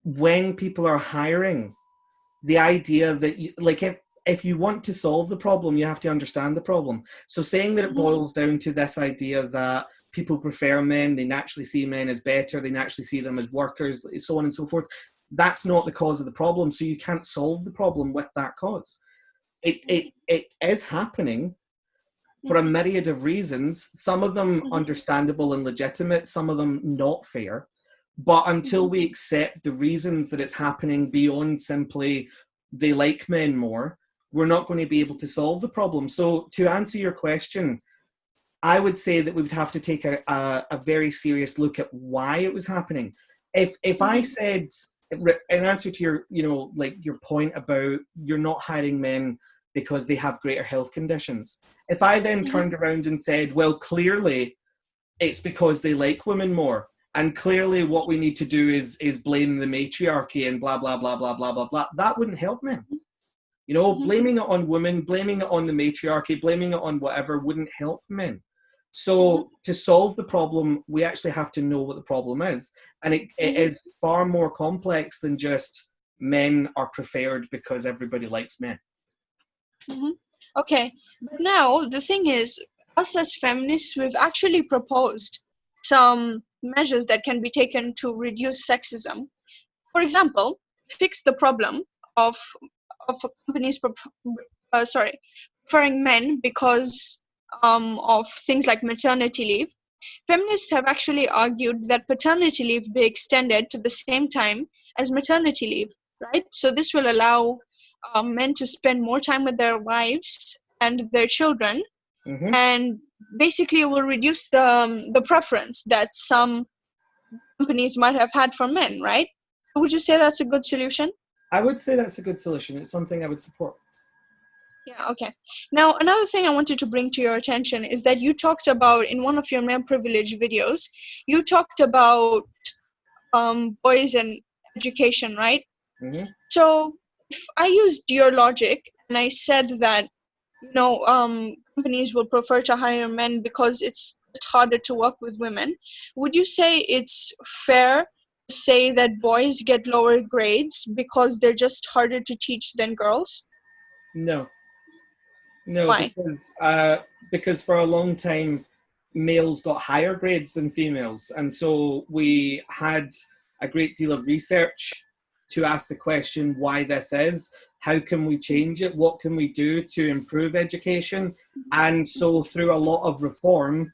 when people are hiring, the idea that if you want to solve the problem, you have to understand the problem. So saying that it boils down to this idea that people prefer men, they naturally see men as better, they naturally see them as workers, so on and so forth, That's not the cause of the problem, so you can't solve the problem with that cause. It is happening for a myriad of reasons, some of them understandable and legitimate, some of them not fair. But until we accept the reasons that it's happening beyond simply they like men more, we're not going to be able to solve the problem. So to answer your question, I would say that we would have to take a very serious look at why it was happening. If I said, in answer to your, like your point about you're not hiring men because they have greater health conditions, if I then turned around and said, well, clearly it's because they like women more, and clearly what we need to do is blame the matriarchy and blah, blah, blah, blah, blah, blah, blah, that wouldn't help men. Blaming it on women, blaming it on the matriarchy, blaming it on whatever wouldn't help men. So to solve the problem, we actually have to know what the problem is. And it is far more complex than just men are preferred because everybody likes men. Okay, but now the thing is, us as feminists, we've actually proposed some measures that can be taken to reduce sexism. For example, fix the problem of companies preferring men because of things like maternity leave. Feminists have actually argued that paternity leave be extended to the same time as maternity leave, right? So this will allow men to spend more time with their wives and their children, and basically will reduce the preference that some companies might have had for men, right? Would you say that's a good solution? I would say that's a good solution. It's something I would support. Yeah, okay. Now, another thing I wanted to bring to your attention is that you talked about, in one of your male privilege videos, you talked about boys and education, right? So if I used your logic and I said that, companies will prefer to hire men because it's just harder to work with women, would you say it's fair to say that boys get lower grades because they're just harder to teach than girls? No, Why? because for a long time, males got higher grades than females. And so we had a great deal of research to ask the question why this is. How can we change it? What can we do to improve education? And so through a lot of reform,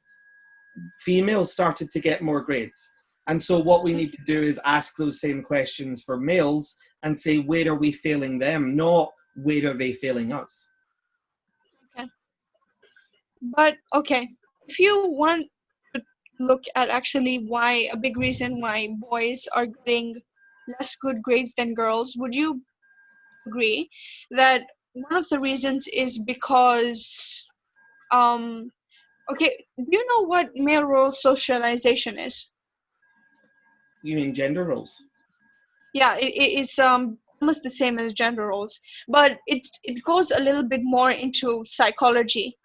females started to get more grades. And so what we need to do is ask those same questions for males and say, where are we failing them? Not where are they failing us? Okay. But okay, if you want to look at actually why, a big reason why boys are getting less good grades than girls, would you agree that one of the reasons is because okay, do you know what male role socialization is? You mean gender roles? Yeah, it's almost the same as gender roles, but it goes a little bit more into psychology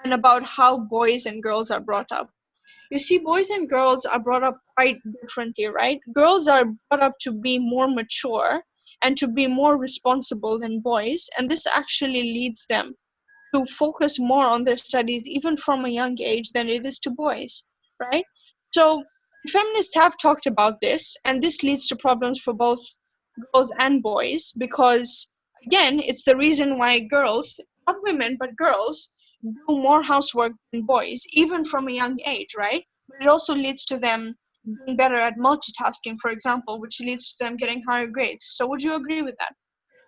and about how boys and girls are brought up. You see, boys and girls are brought up quite differently, right? Girls are brought up to be more mature and to be more responsible than boys, and this actually leads them to focus more on their studies even from a young age than it is to boys, right? So feminists have talked about this, and this leads to problems for both girls and boys because, again, it's the reason why girls, not women, but girls, do more housework than boys, even from a young age, right? But it also leads to them being better at multitasking, for example, which leads to them getting higher grades. So would you agree with that?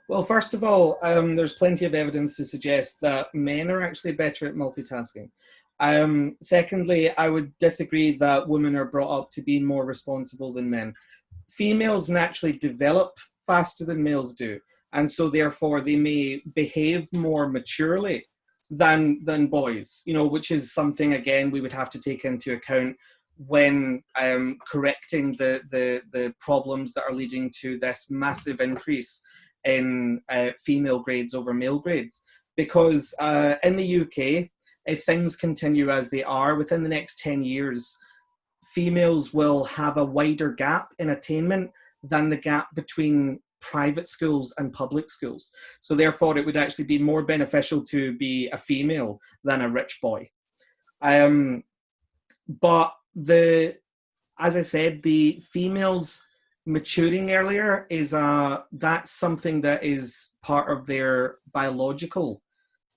Well, first of all, there's plenty of evidence to suggest that men are actually better at multitasking. Secondly, I would disagree that women are brought up to be more responsible than men. Females naturally develop faster than males do, and so therefore they may behave more maturely than boys, which is something, again, we would have to take into account when correcting the problems that are leading to this massive increase in female grades over male grades. Because in the UK, if things continue as they are, within the next 10 years, females will have a wider gap in attainment than the gap between private schools and public schools. So therefore, it would actually be more beneficial to be a female than a rich boy. But as I said, the females maturing earlier is that's something that is part of their biological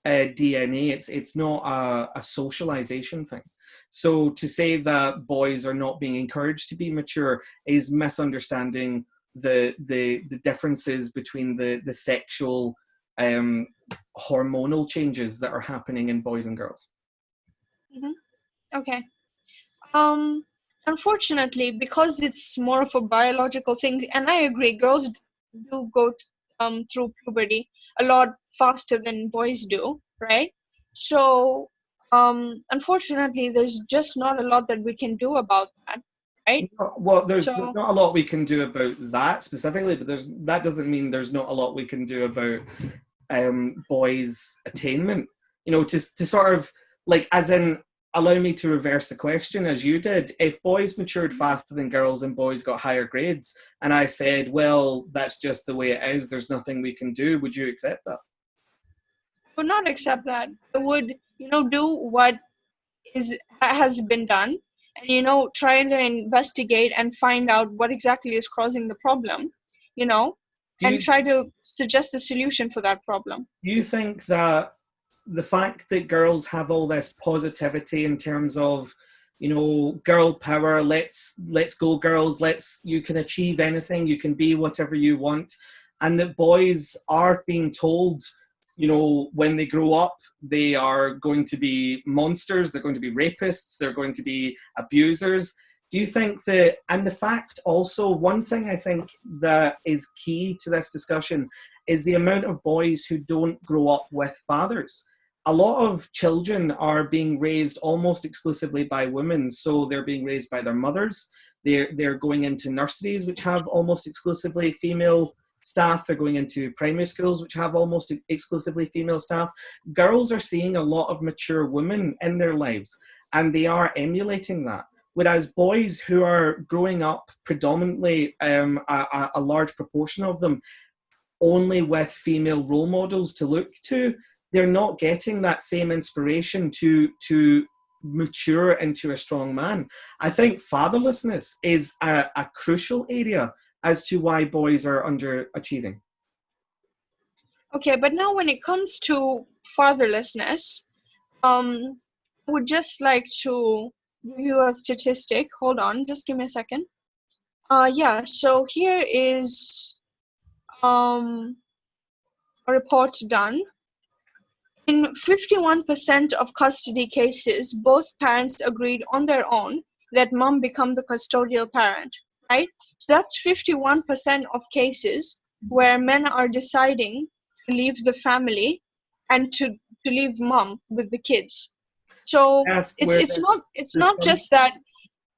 DNA. It's not a socialization thing. So to say that boys are not being encouraged to be mature is misunderstanding the differences between the sexual hormonal changes that are happening in boys and girls. Mm-hmm. Okay. Um, Unfortunately, because it's more of a biological thing, and I agree, girls do go through puberty a lot faster than boys do, right? So, unfortunately, there's just not a lot that we can do about that, right? Well, there's So, not a lot we can do about that specifically, but that doesn't mean there's not a lot we can do about boys' attainment. You know, to sort of like, as in, allow me to reverse the question as you did. If boys matured faster than girls and boys got higher grades, and I said, well, that's just the way it is, there's nothing we can do, would you accept that? I would not accept that. I would, do what has been done, and try to investigate and find out what exactly is causing the problem, you know Do and you try to suggest a solution for that problem. do you think that the fact that girls have all this positivity in terms of, girl power, let's go girls, you can achieve anything, you can be whatever you want, and that boys are being told, when they grow up, they are going to be monsters, they're going to be rapists, they're going to be abusers. Do you think that, and the fact also, one thing I think that is key to this discussion is the amount of boys who don't grow up with fathers. A lot of children are being raised almost exclusively by women, so they're being raised by their mothers. They're going into nurseries which have almost exclusively female staff. They're going into primary schools which have almost exclusively female staff. Girls are seeing a lot of mature women in their lives, and they are emulating that. Whereas boys who are growing up predominantly, a large proportion of them, only with female role models to look to, they're not getting that same inspiration to mature into a strong man. I think fatherlessness is a crucial area as to why boys are underachieving. Okay, but now when it comes to fatherlessness, um I would just like to give you a statistic. Hold on, just give me a second. Yeah, so here is um a report done. In 51% of custody cases, both parents agreed on their own that mom become the custodial parent, right? So that's 51% of cases where men are deciding to leave the family and to leave mom with the kids. So Ask it's where it's not it's this not comes. just that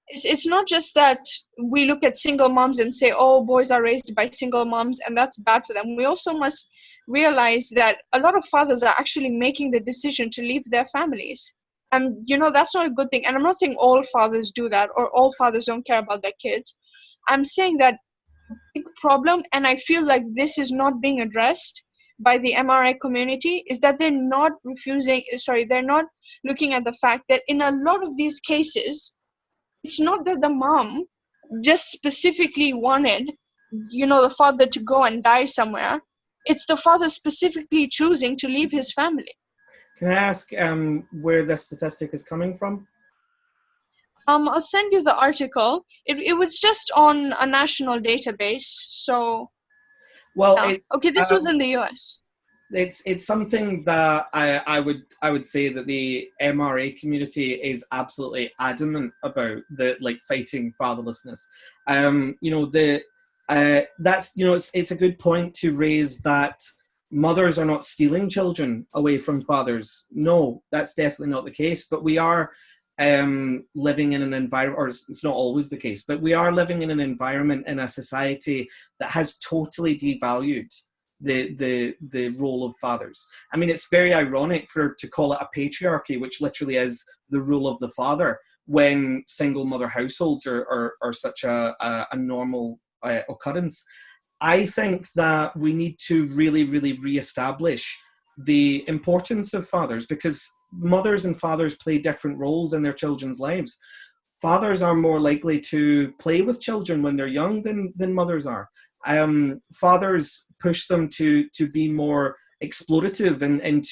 it's not just that we look at single moms and say, oh, boys are raised by single moms and that's bad for them. We also must realize that a lot of fathers are actually making the decision to leave their families. And, that's not a good thing. And I'm not saying all fathers do that or all fathers don't care about their kids. I'm saying that big problem, and I feel like this is not being addressed by the MRI community, is that they're not looking at the fact that in a lot of these cases, it's not that the mom just specifically wanted, the father to go and die somewhere. It's the father specifically choosing to leave his family. Can I ask where this statistic is coming from? I'll send you the article. It was just on a national database. So, Well, yeah. Okay, this was in the US. it's something that I would say that the MRA community is absolutely adamant about, the like fighting fatherlessness. That's, it's a good point to raise that mothers are not stealing children away from fathers. No, that's definitely not the case. But we are living in an environment, or it's not always the case, but we are living in an environment, in a society that has totally devalued the role of fathers. I mean, it's very ironic to call it a patriarchy, which literally is the rule of the father, when single mother households are such a normal occurrence. I think that we need to really, really reestablish the importance of fathers, because mothers and fathers play different roles in their children's lives. fathers are more likely to play with children when they're young than mothers are. Fathers push them to be more explorative and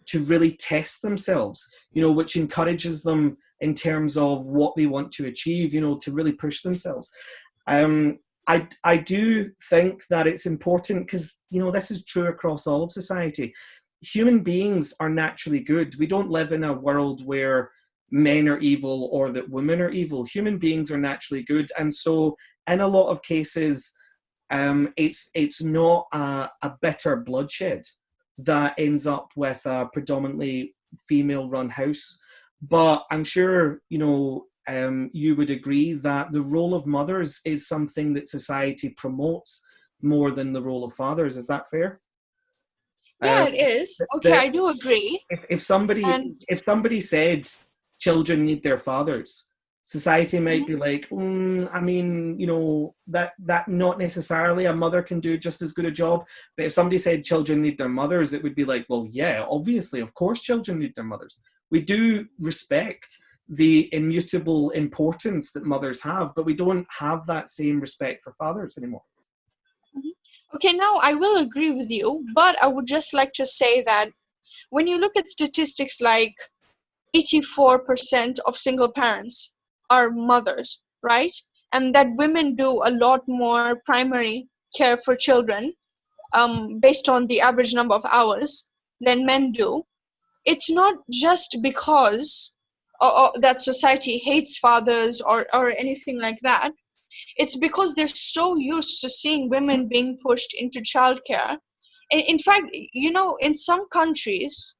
to really test themselves, which encourages them in terms of what they want to achieve, to really push themselves. I do think that it's important because, this is true across all of society. Human beings are naturally good. We don't live in a world where men are evil or that women are evil. Human beings are naturally good. And so in a lot of cases, it's not a bitter bloodshed that ends up with a predominantly female-run house. But I'm sure, you would agree that the role of mothers is something that society promotes more than the role of fathers. Is that fair? Yeah, Um, it is. Okay, the, I do agree. if somebody And if somebody said children need their fathers, society might be mhm, like, I mean, that not necessarily a mother can do just as good a job. But if somebody said children need their mothers, it would be like, well, yeah, obviously, of course, children need their mothers. We do respect the immutable importance that mothers have, but we don't have that same respect for fathers anymore. mhm. Okay, now I will agree with you, but I would just like to say that when you look at statistics like 84% of single parents are mothers, right? And that women do a lot more primary care for children, based on the average number of hours than men do. It's not just because that society hates fathers or anything like that. It's because they're so used to seeing women being pushed into childcare. In fact, in some countries,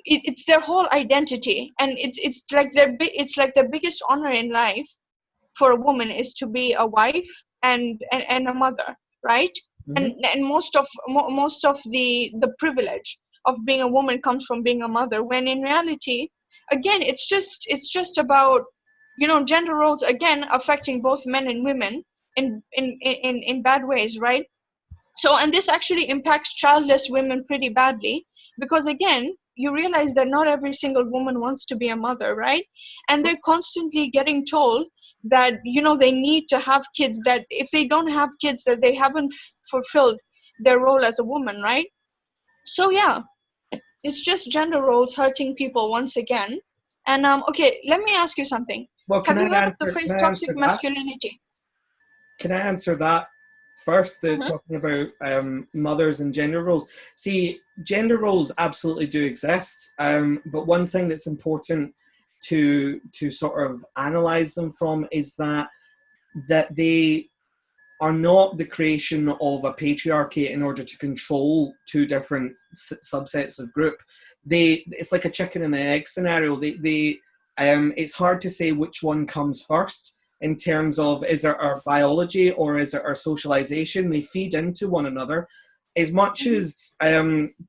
it's their whole identity, and it's like it's like their biggest honor in life for a woman is to be a wife and a mother, right? Mm-hmm. And most of the privilege of being a woman comes from being a mother, when in reality, again, it's just about gender roles again affecting both men and women in bad ways, right? So, and this actually impacts childless women pretty badly, because again, you realize that not every single woman wants to be a mother, right? And they're constantly getting told that, they need to have kids, that if they don't have kids, that they haven't fulfilled their role as a woman, right? So, yeah, it's just gender roles hurting people once again. And, okay, let me ask you something. Well, Have you heard of the phrase can I toxic answer that? masculinity? Can I answer that first? Mm-hmm. Talking about mothers and gender roles. See, gender roles absolutely do exist, but one thing that's important to sort of analyze them from is that they are not the creation of a patriarchy in order to control two different subsets of group. It's like a chicken and an egg scenario. It's hard to say which one comes first in terms of, is it our biology or is it our socialization? They feed into one another. As much Mm-hmm. as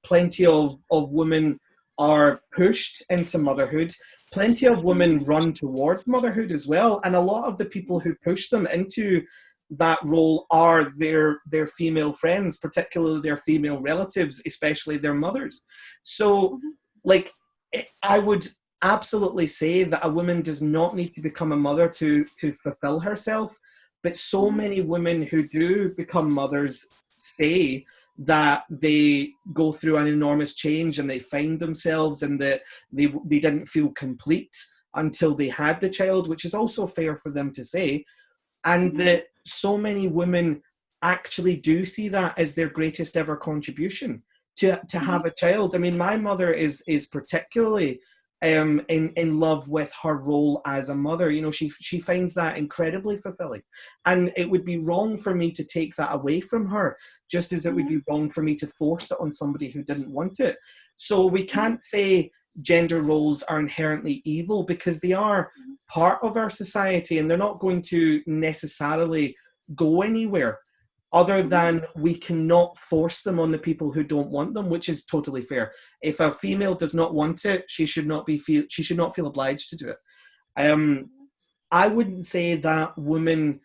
plenty of women are pushed into motherhood, plenty of women run towards motherhood as well. And a lot of the people who push them into that role are their female friends, particularly their female relatives, especially their mothers. So, Mm-hmm. like, I would absolutely say that a woman does not need to become a mother to fulfill herself, but so Mm-hmm. many women who do become mothers say that they go through an enormous change and they find themselves and that they didn't feel complete until they had the child, which is also fair for them to say, and Mm-hmm. that so many women actually do see that as their greatest ever contribution to Mm-hmm. have a child. I mean, my mother is particularly in love with her role as a mother. She finds that incredibly fulfilling, and it would be wrong for me to take that away from her, just as it would Mm-hmm. be wrong for me to force it on somebody who didn't want it. So we Mm-hmm. can't say gender roles are inherently evil, because they are part of our society and they're not going to necessarily go anywhere, other Mm-hmm. than we cannot force them on the people who don't want them, which is totally fair. If a female does not want it, she should not feel obliged to do it. um I wouldn't say that women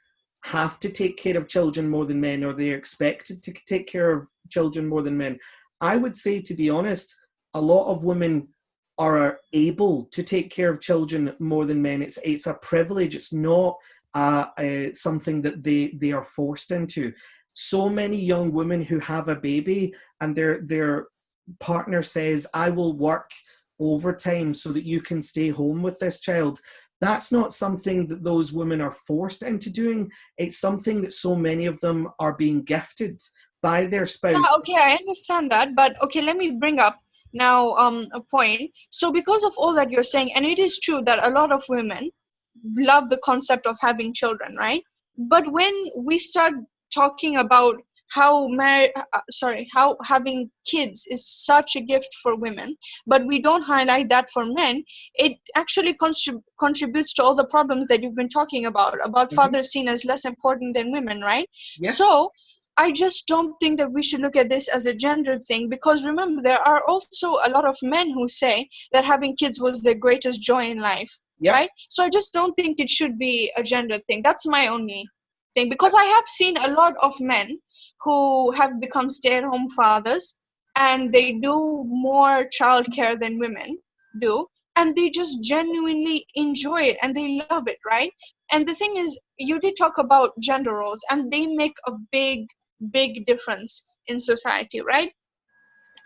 have to take care of children more than men, or they're expected to take care of children more than men. I would say, to be honest, a lot of women are able to take care of children more than men. It's a privilege. It's not something that they are forced into. So many young women who have a baby and their partner says, I will work overtime so that you can stay home with this child. That's not something that those women are forced into doing. It's something that so many of them are being gifted by their spouse. Yeah, okay, I understand that, but okay, let me bring up now a point. So because of all that you're saying, and it is true that a lot of women love the concept of having children, right? But when we start talking about how having kids is such a gift for women, but we don't highlight that for men, it actually contributes to all the problems that you've been talking about Mhm. fathers seen as less important than women, right? Yes. So I just don't think that we should look at this as a gender thing, because remember, there are also a lot of men who say that having kids was their greatest joy in life, Yep. right? So I just don't think it should be a gender thing. That's my only thing, because I have seen a lot of men who have become stay-at-home fathers, and they do more childcare than women do, and they just genuinely enjoy it and they love it, right? And the thing is, you did talk about gender roles, and they make a big difference in society, right?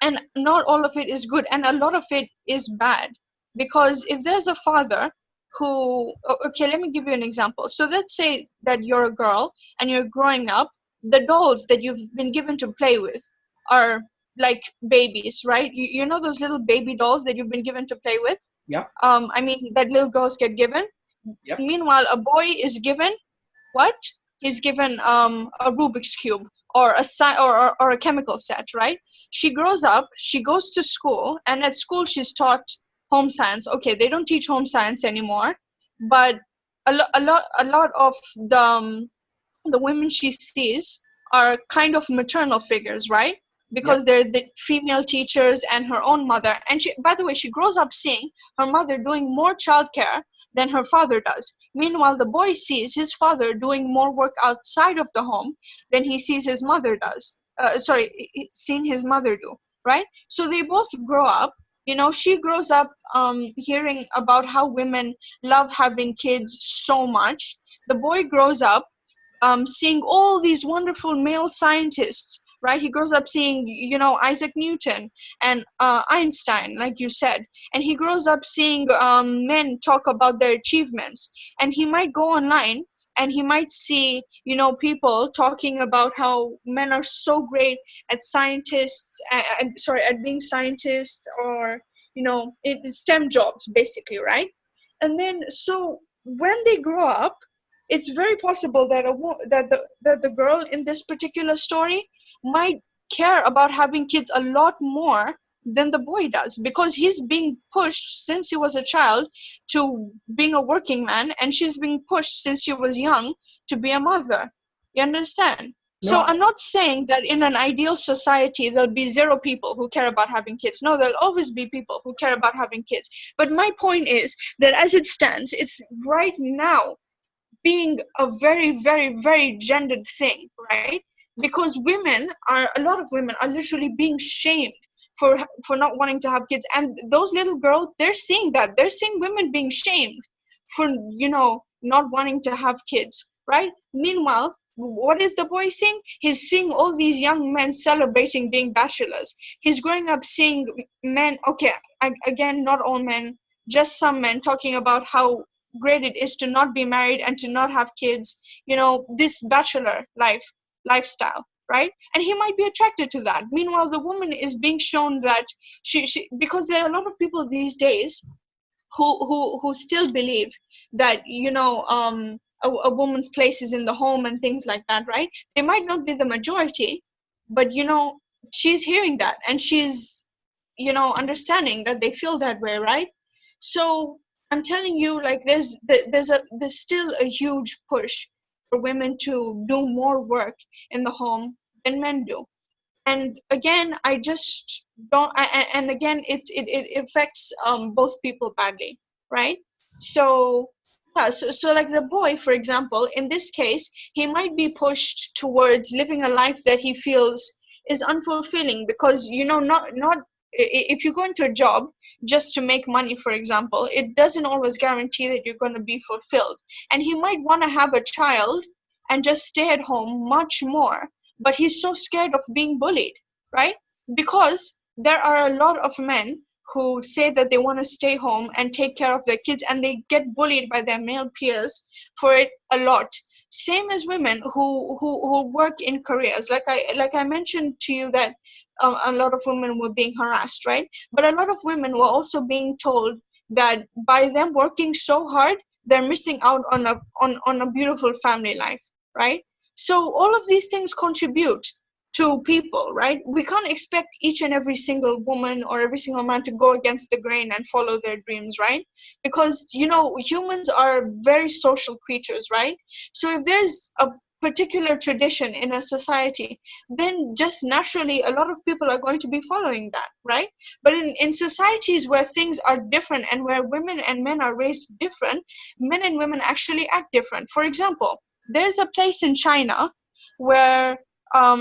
And not all of it is good, and a lot of it is bad. Because if there's a father who, okay, let me give you an example. So let's say that you're a girl and you're growing up. The dolls that you've been given to play with are like babies, right? You know those little baby dolls that you've been given to play with. Yep. I mean, that little girls get given. Yep. Meanwhile, a boy is given what? He's given a Rubik's cube, or or a chemical set, right? She grows up, she goes to school, and at school she's taught home science. Okay, they don't teach home science anymore, but a lot of the women she sees are kind of maternal figures, right? Yep. Because they're the female teachers and her own mother. And she, by the way, she grows up seeing her mother doing more childcare than her father does. Meanwhile, the boy sees his father doing more work outside of the home than he sees his mother does. Seen his mother do, right? So they both grow up. You know, she grows up hearing about how women love having kids so much. The boy grows up seeing all these wonderful male scientists, right? He grows up seeing, you know, Isaac Newton and Einstein, like you said. And he grows up seeing men talk about their achievements. And he might go online and he might see, you know, people talking about how men are so great at at being scientists, or, you know, STEM jobs, basically, right? And then, so when they grow up, it's very possible that that the girl in this particular story might care about having kids a lot more than the boy does, because he's being pushed since he was a child to being a working man, and she's being pushed since she was young to be a mother. You understand? So No. I'm not saying that in an ideal society there'll be zero people who care about having kids. No, there'll always be people who care about having kids. But my point is that as it stands, it's right now being a very gendered thing, right? Because a lot of women are literally being shamed for not wanting to have kids, and those little girls, they're seeing that, they're seeing women being shamed for, you know, not wanting to have kids, right? Meanwhile, what is the boy seeing? He's seeing all these young men celebrating being bachelors. He's growing up seeing men, okay, again, not all men, just some men, talking about how great it is to not be married and to not have kids, you know, this bachelor lifestyle, right? And he might be attracted to that. Meanwhile, the woman is being shown that she because there are a lot of people these days who still believe that, you know, a woman's place is in the home and things like that, right? They might not be the majority, but, you know, she's hearing that, and she's, you know, understanding that they feel that way, right? So I'm telling you, like, there's still a huge push for women to do more work in the home than men do. And again, I just don't and again, it affects both people badly, right? So yeah, so like the boy, for example, in this case, he might be pushed towards living a life that he feels is unfulfilling, because, you know, not if you go into a job just to make money, for example, it doesn't always guarantee that you're going to be fulfilled. And he might want to have a child and just stay at home much more, but he's so scared of being bullied, right? Because there are a lot of men who say that they want to stay home and take care of their kids, and they get bullied by their male peers for it a lot. Same as women who work in careers, like I mentioned to you that a lot of women were being harassed, right? But a lot of women were also being told that by them working so hard, they're missing out on a beautiful family life, right? So all of these things contribute to people, right? We can't expect each and every single woman or every single man to go against the grain and follow their dreams, right? Because, humans are very social creatures, right? So if there's a particular tradition in a society, then just naturally a lot of people are going to be following that, right? But in societies where things are different and where women and men are raised different, men and women actually act different. For example, there's a place in China where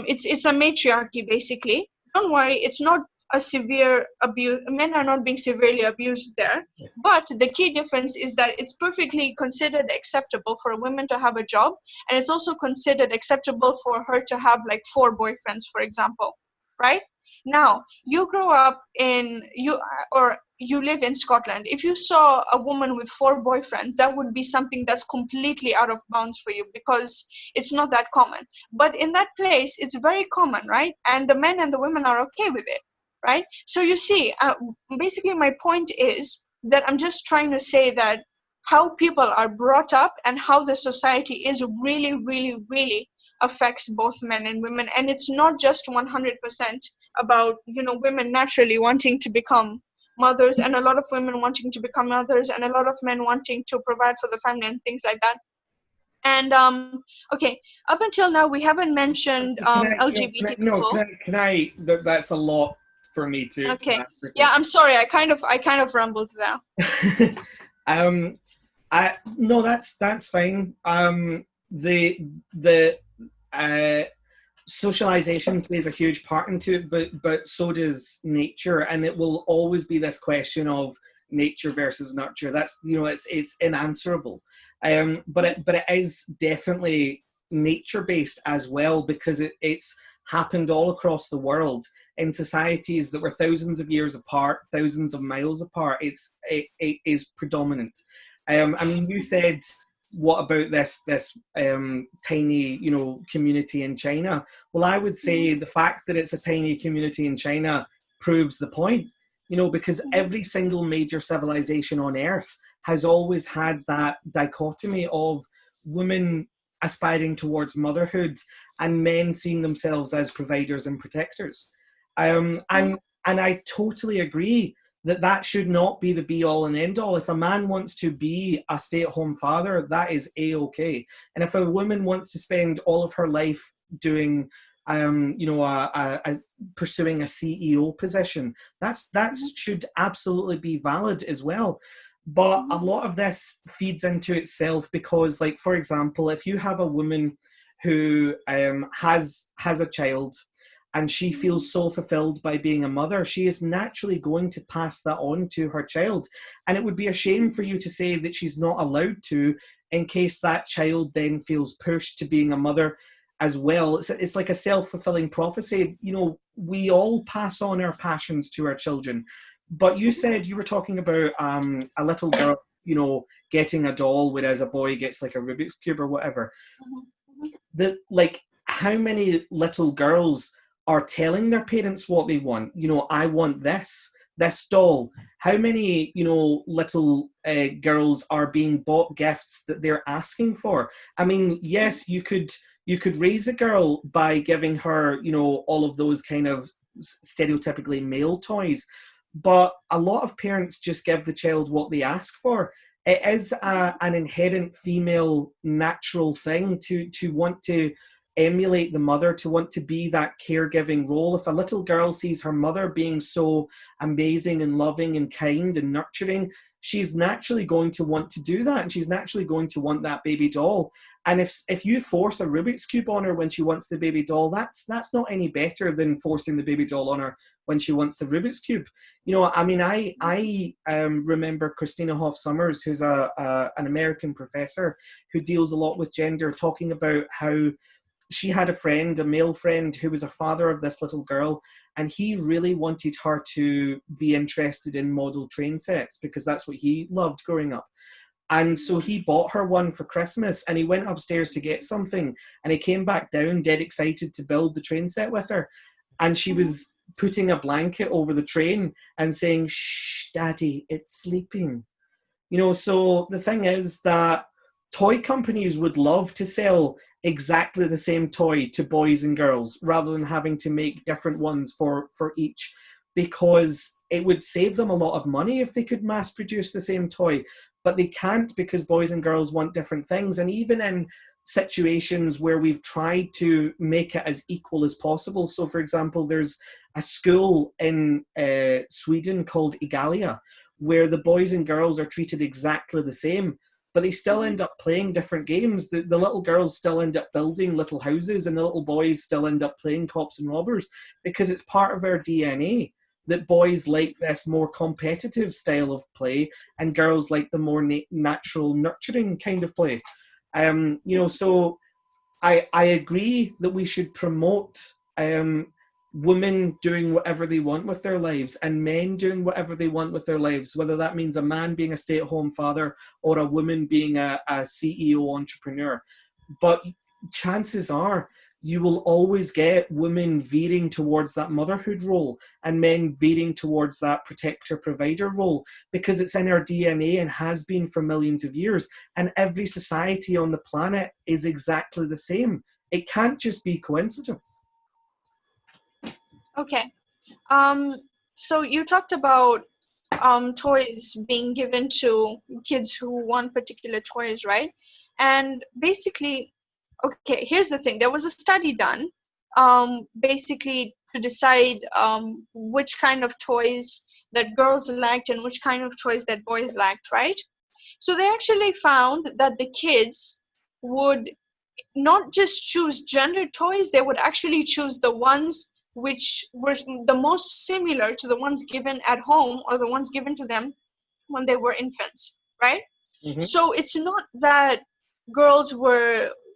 it's a matriarchy, basically. Don't worry, it's not a severe abuse. Men are not being severely abused there. But the key difference is that it's perfectly considered acceptable for a woman to have a job, and it's also considered acceptable for her to have like 4 boyfriends, for example, right? Now, you grow up or you live in Scotland. If you saw a woman with 4 boyfriends, that would be something that's completely out of bounds for you, because it's not that common. But in that place, it's very common, right? And the men and the women are okay with it, right? So you see, basically my point is that I'm just trying to say that how people are brought up and how the society is really, really, really affects both men and women. And it's not just 100% about, women naturally wanting to become mothers, and a lot of women wanting to become mothers, and a lot of men wanting to provide for the family and things like that. And okay, up until now we haven't mentioned LGBT people. That's a lot for me to Okay, answer. yeah, I'm sorry, I kind of rumbled there. No, that's fine. The socialization plays a huge part into it, but so does nature, and it will always be this question of nature versus nurture. That's it's unanswerable. But it is definitely nature based as well, because it's happened all across the world in societies that were thousands of years apart, thousands of miles apart. It is predominant. I mean, you said, what about this tiny community in China? Well, I would say the fact that it's a tiny community in China proves the point, because every single major civilization on earth has always had that dichotomy of women aspiring towards motherhood and men seeing themselves as providers and protectors. And I totally agree that should not be the be all and end all. If a man wants to be a stay-at-home father, that is a-okay. And if a woman wants to spend all of her life doing pursuing a CEO position, that should absolutely be valid as well. But a lot of this feeds into itself because, like, for example, if you have a woman who has a child and she feels so fulfilled by being a mother, she is naturally going to pass that on to her child. And it would be a shame for you to say that she's not allowed to, in case that child then feels pushed to being a mother as well. It's like a self-fulfilling prophecy. We all pass on our passions to our children. But you said you were talking about a little girl, getting a doll, whereas a boy gets like a Rubik's Cube or whatever. How many little girls are telling their parents what they want? I want this doll. How many, little girls are being bought gifts that they're asking for? I mean, yes, you could raise a girl by giving her, all of those kind of stereotypically male toys, but a lot of parents just give the child what they ask for. It is an inherent female natural thing to want to emulate the mother, to want to be that caregiving role. If a little girl sees her mother being so amazing and loving and kind and nurturing, she's naturally going to want to do that, and she's naturally going to want that baby doll. And if you force a Rubik's Cube on her when she wants the baby doll, that's not any better than forcing the baby doll on her when she wants the Rubik's Cube. You know, I mean, I remember Christina Hoff Sommers, who's an American professor who deals a lot with gender, talking about how she had a male friend, who was a father of this little girl, and he really wanted her to be interested in model train sets because that's what he loved growing up. And so he bought her one for Christmas, and he went upstairs to get something, and he came back down dead excited to build the train set with her. And she was putting a blanket over the train and saying, "Shh, Daddy, it's sleeping." You know, so the thing is that toy companies would love to sell exactly the same toy to boys and girls rather than having to make different ones for each, because it would save them a lot of money if they could mass produce the same toy. But they can't, because boys and girls want different things. And even in situations where we've tried to make it as equal as possible. So, for example, there's a school in Sweden called Igalia, where the boys and girls are treated exactly the same, but they still end up playing different games. The little girls still end up building little houses, and the little boys still end up playing cops and robbers, because it's part of our DNA that boys like this more competitive style of play and girls like the more natural, nurturing kind of play. You know, so I agree that we should promote women doing whatever they want with their lives and men doing whatever they want with their lives, whether that means a man being a stay-at-home father or a woman being a CEO entrepreneur. But chances are you will always get women veering towards that motherhood role and men veering towards that protector provider role, because it's in our DNA and has been for millions of years. And every society on the planet is exactly the same. It can't just be coincidence. Okay. So you talked about toys being given to kids who want particular toys, right? And basically, okay, here's the thing. There was a study done basically to decide which kind of toys that girls liked and which kind of toys that boys liked, right? So they actually found that the kids would not just choose gender toys, they would actually choose the ones which were the most similar to the ones given at home or the ones given to them when they were infants, right? Mm-hmm. So it's not that girls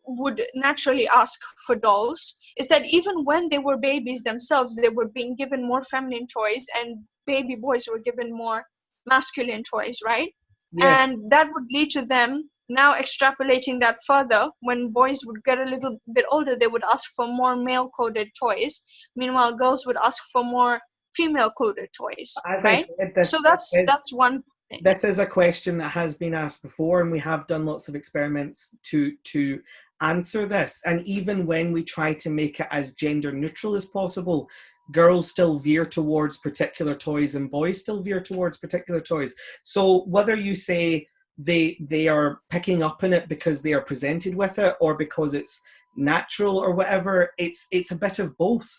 would naturally ask for dolls. It's that even when they were babies themselves, they were being given more feminine toys, and baby boys were given more masculine toys, right? Yes. And that would lead to them now extrapolating that further. When boys would get a little bit older, they would ask for more male-coded toys. Meanwhile, girls would ask for more female-coded toys, As I right? said, So that's one thing. this is a question that has been asked before, and we have done lots of experiments to answer this. And even when we try to make it as gender neutral as possible, girls still veer towards particular toys and boys still veer towards particular toys. So whether you say they are picking up on it because they are presented with it or because it's natural or whatever, it's a bit of both,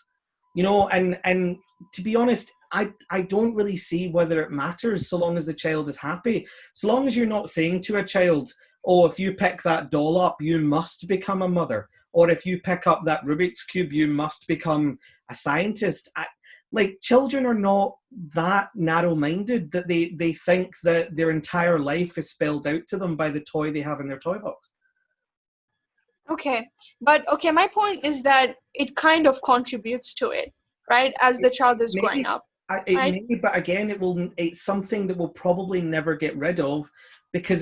you know. And to be honest, I don't really see whether it matters, so long as the child is happy. So long as you're not saying to a child, oh, if you pick that doll up, you must become a mother. Or if you pick up that Rubik's Cube, you must become a scientist. Like, children are not that narrow-minded that they think that their entire life is spelled out to them by the toy they have in their toy box. Okay, but okay, my point is that it kind of contributes to it, right? As the child is Maybe, growing up, it right? may, but again, it's something that we'll probably never get rid of, because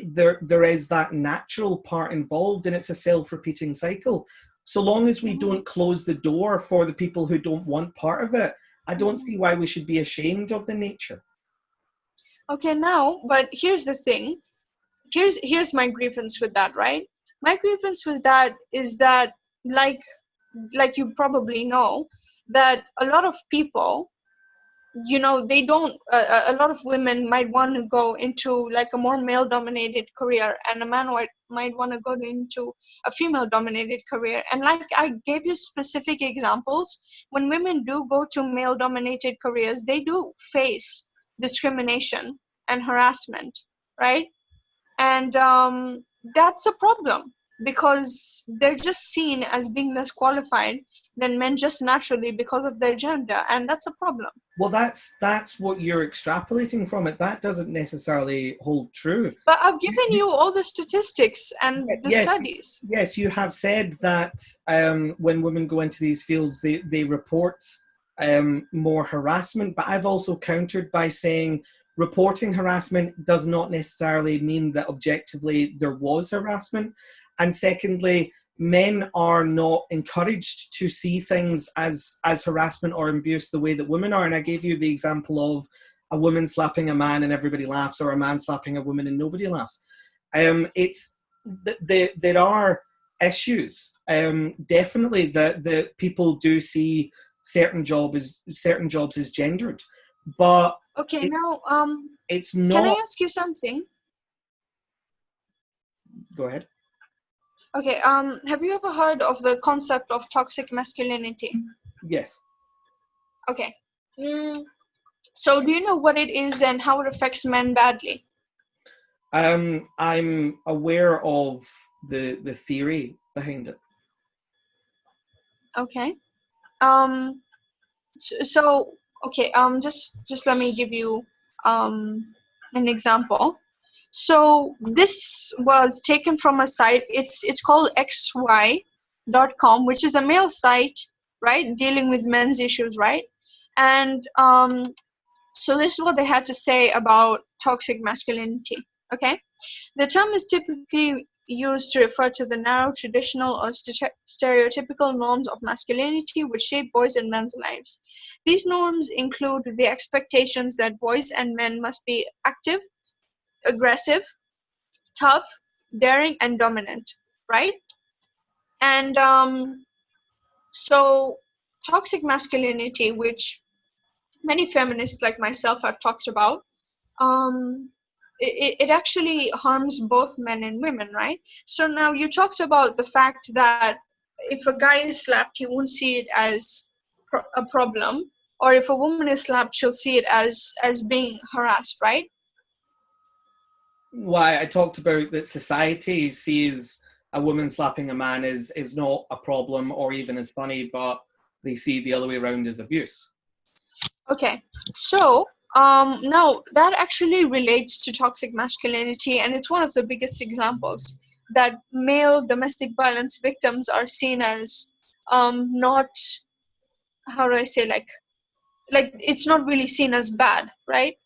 there is that natural part involved, and it's a self-repeating cycle. So long as we don't close the door for the people who don't want part of it, I don't see why we should be ashamed of the nature. Okay, now, but here's the thing. Here's my grievance with that, right? My grievance with that is that, like you probably know, that a lot of people they don't, a lot of women might want to go into like a more male dominated career, and a man might want to go into a female dominated career. And like I gave you specific examples, when women do go to male dominated careers, they do face discrimination and harassment, right? And that's a problem, because they're just seen as being less qualified than men just naturally because of their gender, and that's a problem. Well, that's what you're extrapolating from it. That doesn't necessarily hold true. But I've given you all the statistics and the Yes, studies. yes, you have said that when women go into these fields, they report more harassment. But I've also countered by saying reporting harassment does not necessarily mean that objectively there was harassment. And secondly, men are not encouraged to see things as harassment or abuse the way that women are. And I gave you the example of a woman slapping a man and everybody laughs, or a man slapping a woman and nobody laughs. There are issues, definitely, that people do see certain jobs as gendered, but Okay, now it's not. can I ask you something? Go ahead. Okay, have you ever heard of the concept of toxic masculinity? Yes. Okay. So do you know what it is and how it affects men badly? I'm aware of the theory behind it. Okay. So okay, just let me give you an example. So this was taken from a site, it's called xy.com, which is a male site, right, dealing with men's issues, right? And so this is what they had to say about toxic masculinity. Okay, the term is typically used to refer to the narrow, traditional, or stereotypical norms of masculinity which shape boys' and men's lives. These norms include the expectations that boys and men must be active, aggressive, tough, daring, and dominant, right? And so toxic masculinity, which many feminists like myself have talked about, it actually harms both men and women, right? So now you talked about the fact that if a guy is slapped, he won't see it as a problem, or if a woman is slapped, she'll see it as being harassed, right? Why I talked about that society sees a woman slapping a man is not a problem or even as funny, but they see the other way around as abuse. Okay, so now that actually relates to toxic masculinity, and it's one of the biggest examples that male domestic violence victims are seen as not, how do I say, like it's not really seen as bad, right?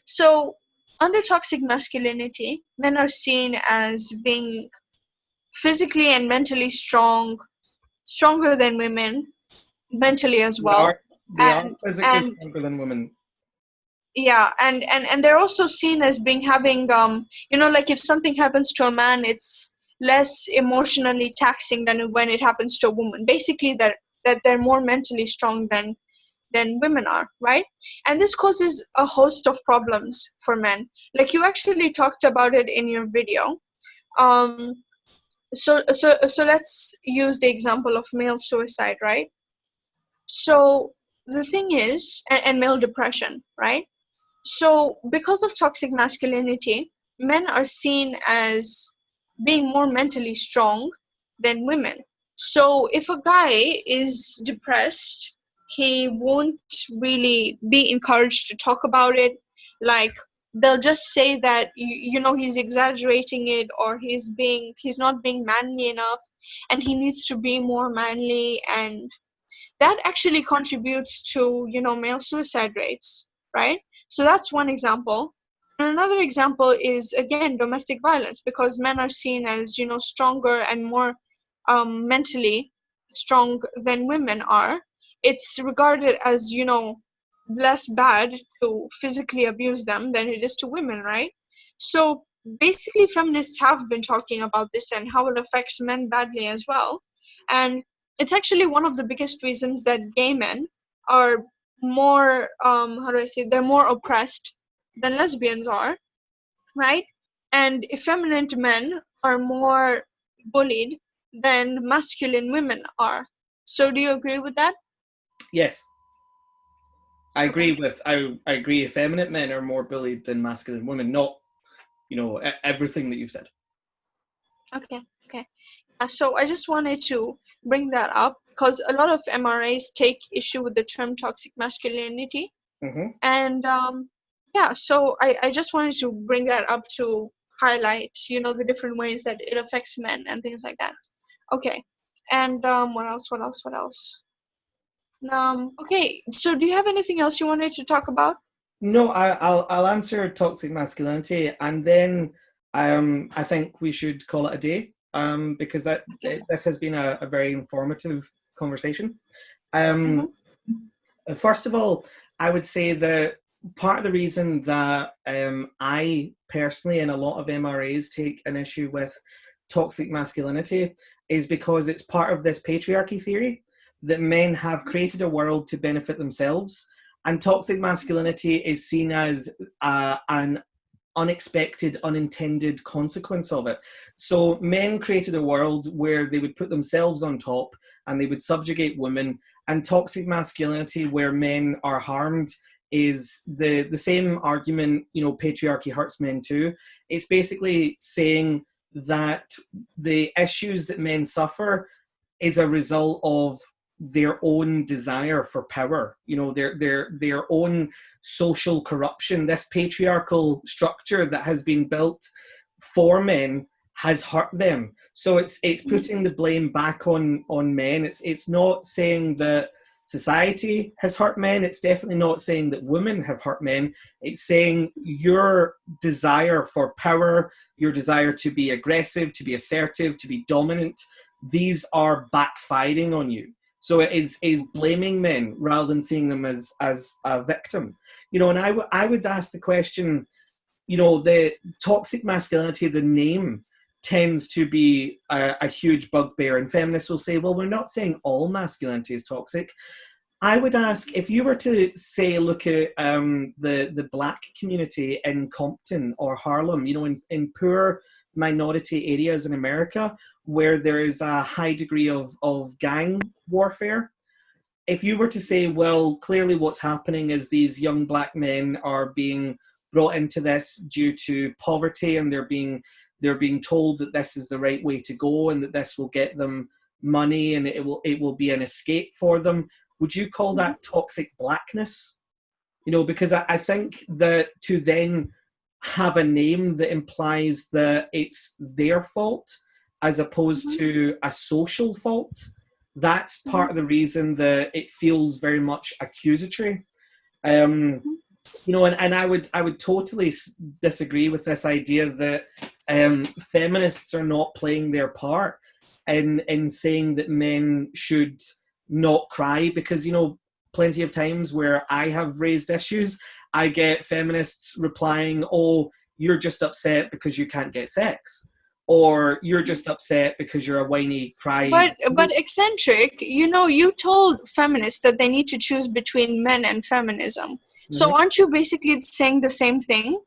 So under toxic masculinity, men are seen as being physically and mentally stronger than women, mentally as well, They are physically and stronger than women. yeah, and they're also seen as being having like if something happens to a man, it's less emotionally taxing than when it happens to a woman. Basically, that they're more mentally strong than women are, right? And this causes a host of problems for men. Like you actually talked about it in your video. um so let's use the example of male suicide, right? So the thing is, and male depression, right? So because of toxic masculinity, men are seen as being more mentally strong than women. So if a guy is depressed, he won't really be encouraged to talk about it. Like they'll just say that he's exaggerating it, or he's not being manly enough, and he needs to be more manly, and that actually contributes to male suicide rates, right? So that's one example. And another example is, again, domestic violence, because men are seen as stronger and more mentally strong than women are. It's regarded as less bad to physically abuse them than it is to women, right? So basically feminists have been talking about this and how it affects men badly as well. And it's actually one of the biggest reasons that gay men are more, how do I say, they're more oppressed than lesbians are, right? And effeminate men are more bullied than masculine women are. So do you agree with that? Yes, I Okay. agree with. I agree. Effeminate men are more bullied than masculine women. Not, everything that you've said. Okay. Okay. So I just wanted to bring that up because a lot of MRAs take issue with the term toxic masculinity. Mm-hmm. And yeah, so I just wanted to bring that up to highlight, the different ways that it affects men and things like that. Okay. And what else? What else? What else? Okay. So do you have anything else you wanted to talk about? No, I'll answer toxic masculinity, and then I think we should call it a day. Because Okay. this has been a very informative conversation. Mm-hmm. First of all, I would say that part of the reason that I personally and a lot of MRAs take an issue with toxic masculinity is because it's part of this patriarchy theory that men have created a world to benefit themselves, and toxic masculinity is seen as an unexpected, unintended consequence of it. So men created a world where they would put themselves on top and they would subjugate women, and toxic masculinity where men are harmed is the same argument, patriarchy hurts men too. It's basically saying that the issues that men suffer is a result of their own desire for power, their own social corruption. This patriarchal structure that has been built for men has hurt them. So it's putting the blame back on men. It's not saying that society has hurt men. It's definitely not saying that women have hurt men. It's saying your desire for power, your desire to be aggressive, to be assertive, to be dominant, these are backfiring on you. So it is blaming men rather than seeing them as a victim. And I would ask the question, the toxic masculinity, the name tends to be a huge bugbear, and feminists will say, well, we're not saying all masculinity is toxic. I would ask, if you were to say, look at the black community in Compton or Harlem, in poor minority areas in America where there is a high degree of gang warfare. If you were to say, well, clearly what's happening is these young black men are being brought into this due to poverty, and they're being told that this is the right way to go and that this will get them money and it will be an escape for them. Would you call that toxic blackness? Because I think that to then have a name that implies that it's their fault as opposed Mm-hmm. to a social fault, that's part of the reason that it feels very much accusatory. And I would totally disagree with this idea that feminists are not playing their part in saying that men should not cry, because plenty of times where I have raised issues, I get feminists replying, oh, you're just upset because you can't get sex, or you're just upset because you're a whiny cry. But Eccentrik, you told feminists that they need to choose between men and feminism. So Mhm. aren't you basically saying the same thing?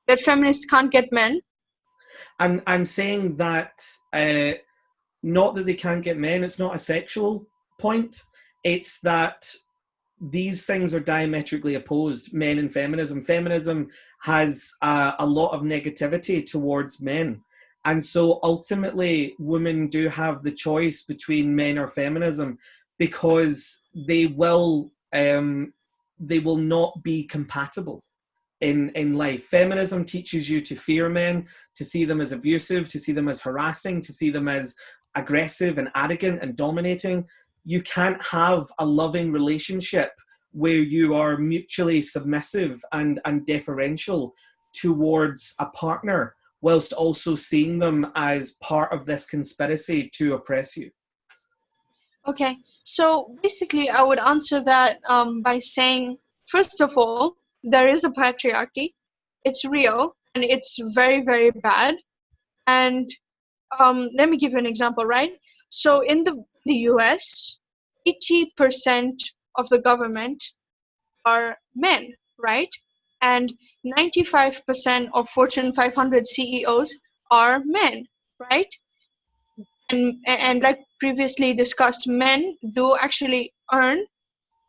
That feminists can't get men? I'm saying that not that they can't get men, it's not a sexual point, it's that these things are diametrically opposed, men and feminism. Feminism has a lot of negativity towards men. And so ultimately, women do have the choice between men or feminism, because they will not be compatible in life. Feminism teaches you to fear men, to see them as abusive, to see them as harassing, to see them as aggressive and arrogant and dominating. You can't have a loving relationship where you are mutually submissive and deferential towards a partner, whilst also seeing them as part of this conspiracy to oppress you. Okay, so basically I would answer that by saying, first of all, there is a patriarchy. It's real and it's very, very bad. And let me give you an example, right? So in the US, 80% of the government are men, right? And 95% of Fortune 500 CEOs are men, right? And like previously discussed, men do actually earn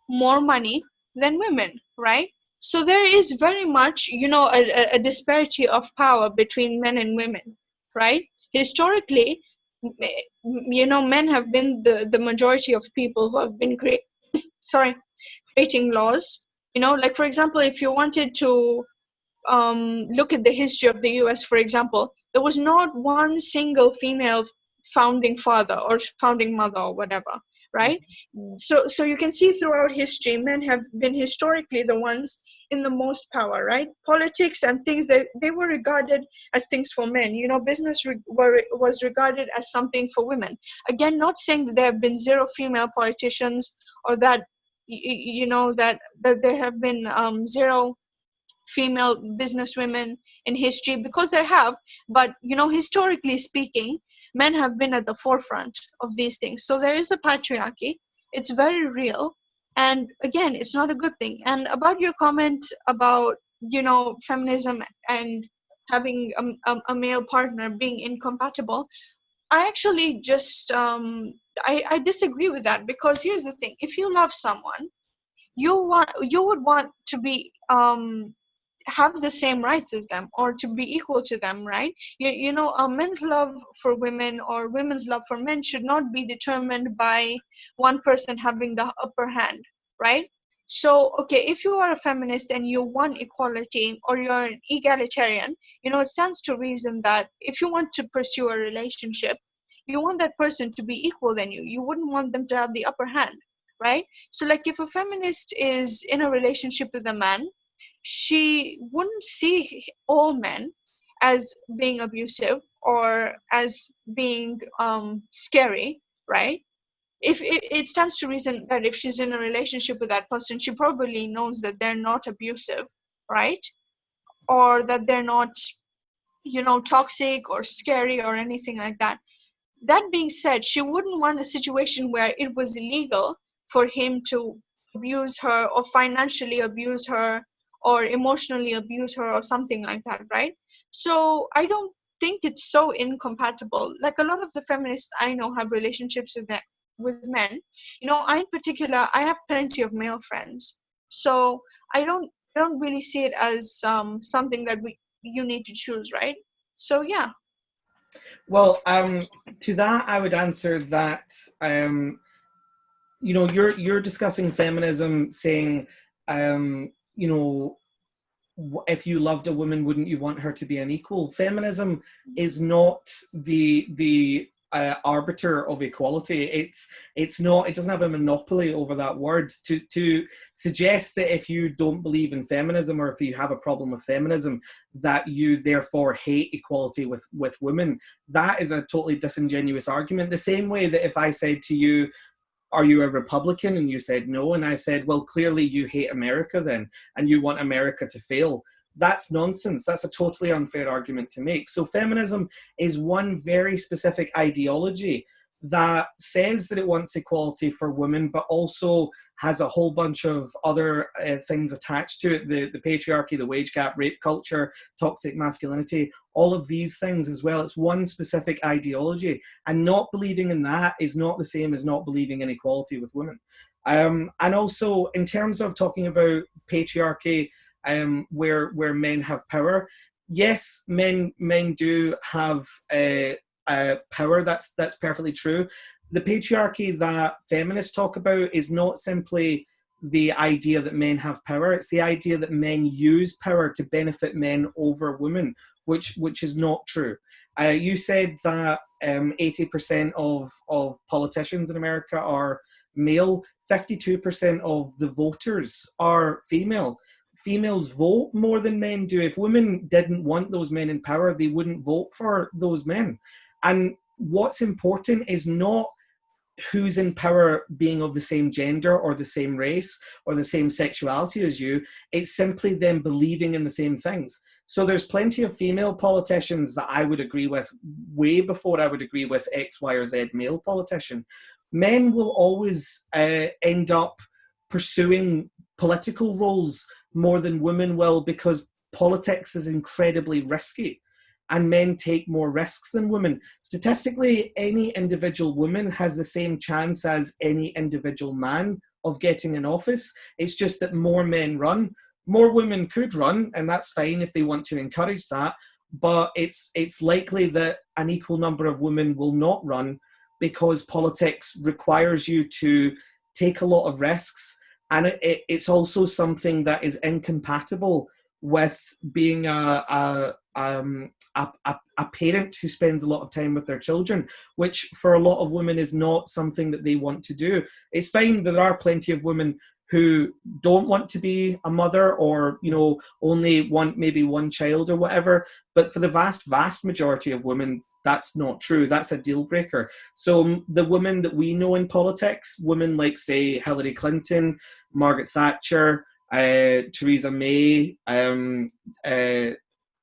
more money than women, right? So there is very much, a disparity of power between men and women, right? Historically, men have been the majority of people who have been creating laws. Like for example, if you wanted to look at the history of the US, for example, there was not one single female founding father or founding mother or whatever, right? So you can see throughout history, men have been historically the ones in the most power, right? Politics and things that they were regarded as things for men. Business was regarded as something for women. Again, not saying that there have been zero female politicians or that that there have been zero female businesswomen in history, because there have, but historically speaking, men have been at the forefront of these things. So there is a patriarchy. It's very real, and again, it's not a good thing. And about your comment about feminism and having a male partner being incompatible, I actually just I disagree with that, because here's the thing: if you love someone, you would want to be have the same rights as them, or to be equal to them, right? A men's love for women or women's love for men should not be determined by one person having the upper hand, right? So okay, if you are a feminist and you want equality, or you're an egalitarian, it stands to reason that if you want to pursue a relationship, you want that person to be equal than you. You wouldn't want them to have the upper hand, right? So like if a feminist is in a relationship with a man, she wouldn't see all men as being abusive or as being scary, right? If it stands to reason that if she's in a relationship with that person, she probably knows that they're not abusive, right? Or that they're not, toxic or scary or anything like that. That being said, she wouldn't want a situation where it was illegal for him to abuse her or financially abuse her or emotionally abuse her or something like that, right? So I don't think it's so incompatible. Like a lot of the feminists I know have relationships with men. I in particular, I have plenty of male friends. So I don't really see it as something that you need to choose, right? So yeah. Well, to that, I would answer that, you're discussing feminism, saying, if you loved a woman, wouldn't you want her to be an equal? Feminism is not the arbiter of equality. It's not. It doesn't have a monopoly over that word. To suggest that if you don't believe in feminism, or if you have a problem with feminism, that you therefore hate equality with women, that is a totally disingenuous argument. The same way that if I said to you, are you a Republican? And you said no. And I said, well, clearly you hate America then, and you want America to fail. That's nonsense. That's a totally unfair argument to make. So feminism is one very specific ideology that says that it wants equality for women, but also has a whole bunch of other things attached to it: the patriarchy, the wage gap, rape culture, toxic masculinity, all of these things as well. It's one specific ideology, and not believing in that is not the same as not believing in equality with women. And also, in terms of talking about patriarchy, where men have power, yes, men do have power. That's perfectly true. The patriarchy that feminists talk about is not simply the idea that men have power. It's the idea that men use power to benefit men over women, which is not true. You said that 80% of politicians in America are male. 52% of the voters are female. Females vote more than men do. If women didn't want those men in power, they wouldn't vote for those men. And what's important is not who's in power being of the same gender or the same race or the same sexuality as you. It's simply them believing in the same things. So there's plenty of female politicians that I would agree with way before I would agree with X, Y, or Z male politician. Men will always end up pursuing political roles more than women will, because politics is incredibly risky and men take more risks than women. Statistically, any individual woman has the same chance as any individual man of getting in office. It's just that more men run. More women could run, and that's fine if they want to encourage that, but it's likely that an equal number of women will not run, because politics requires you to take a lot of risks, and it's also something that is incompatible with being a parent who spends a lot of time with their children, which for a lot of women is not something that they want to do. It's fine that there are plenty of women who don't want to be a mother, or, you know, only want maybe one child or whatever, but for the vast majority of women, that's not true. That's a deal breaker. So the women that we know in politics, women like, say, Hillary Clinton, Margaret Thatcher, Theresa May, Angela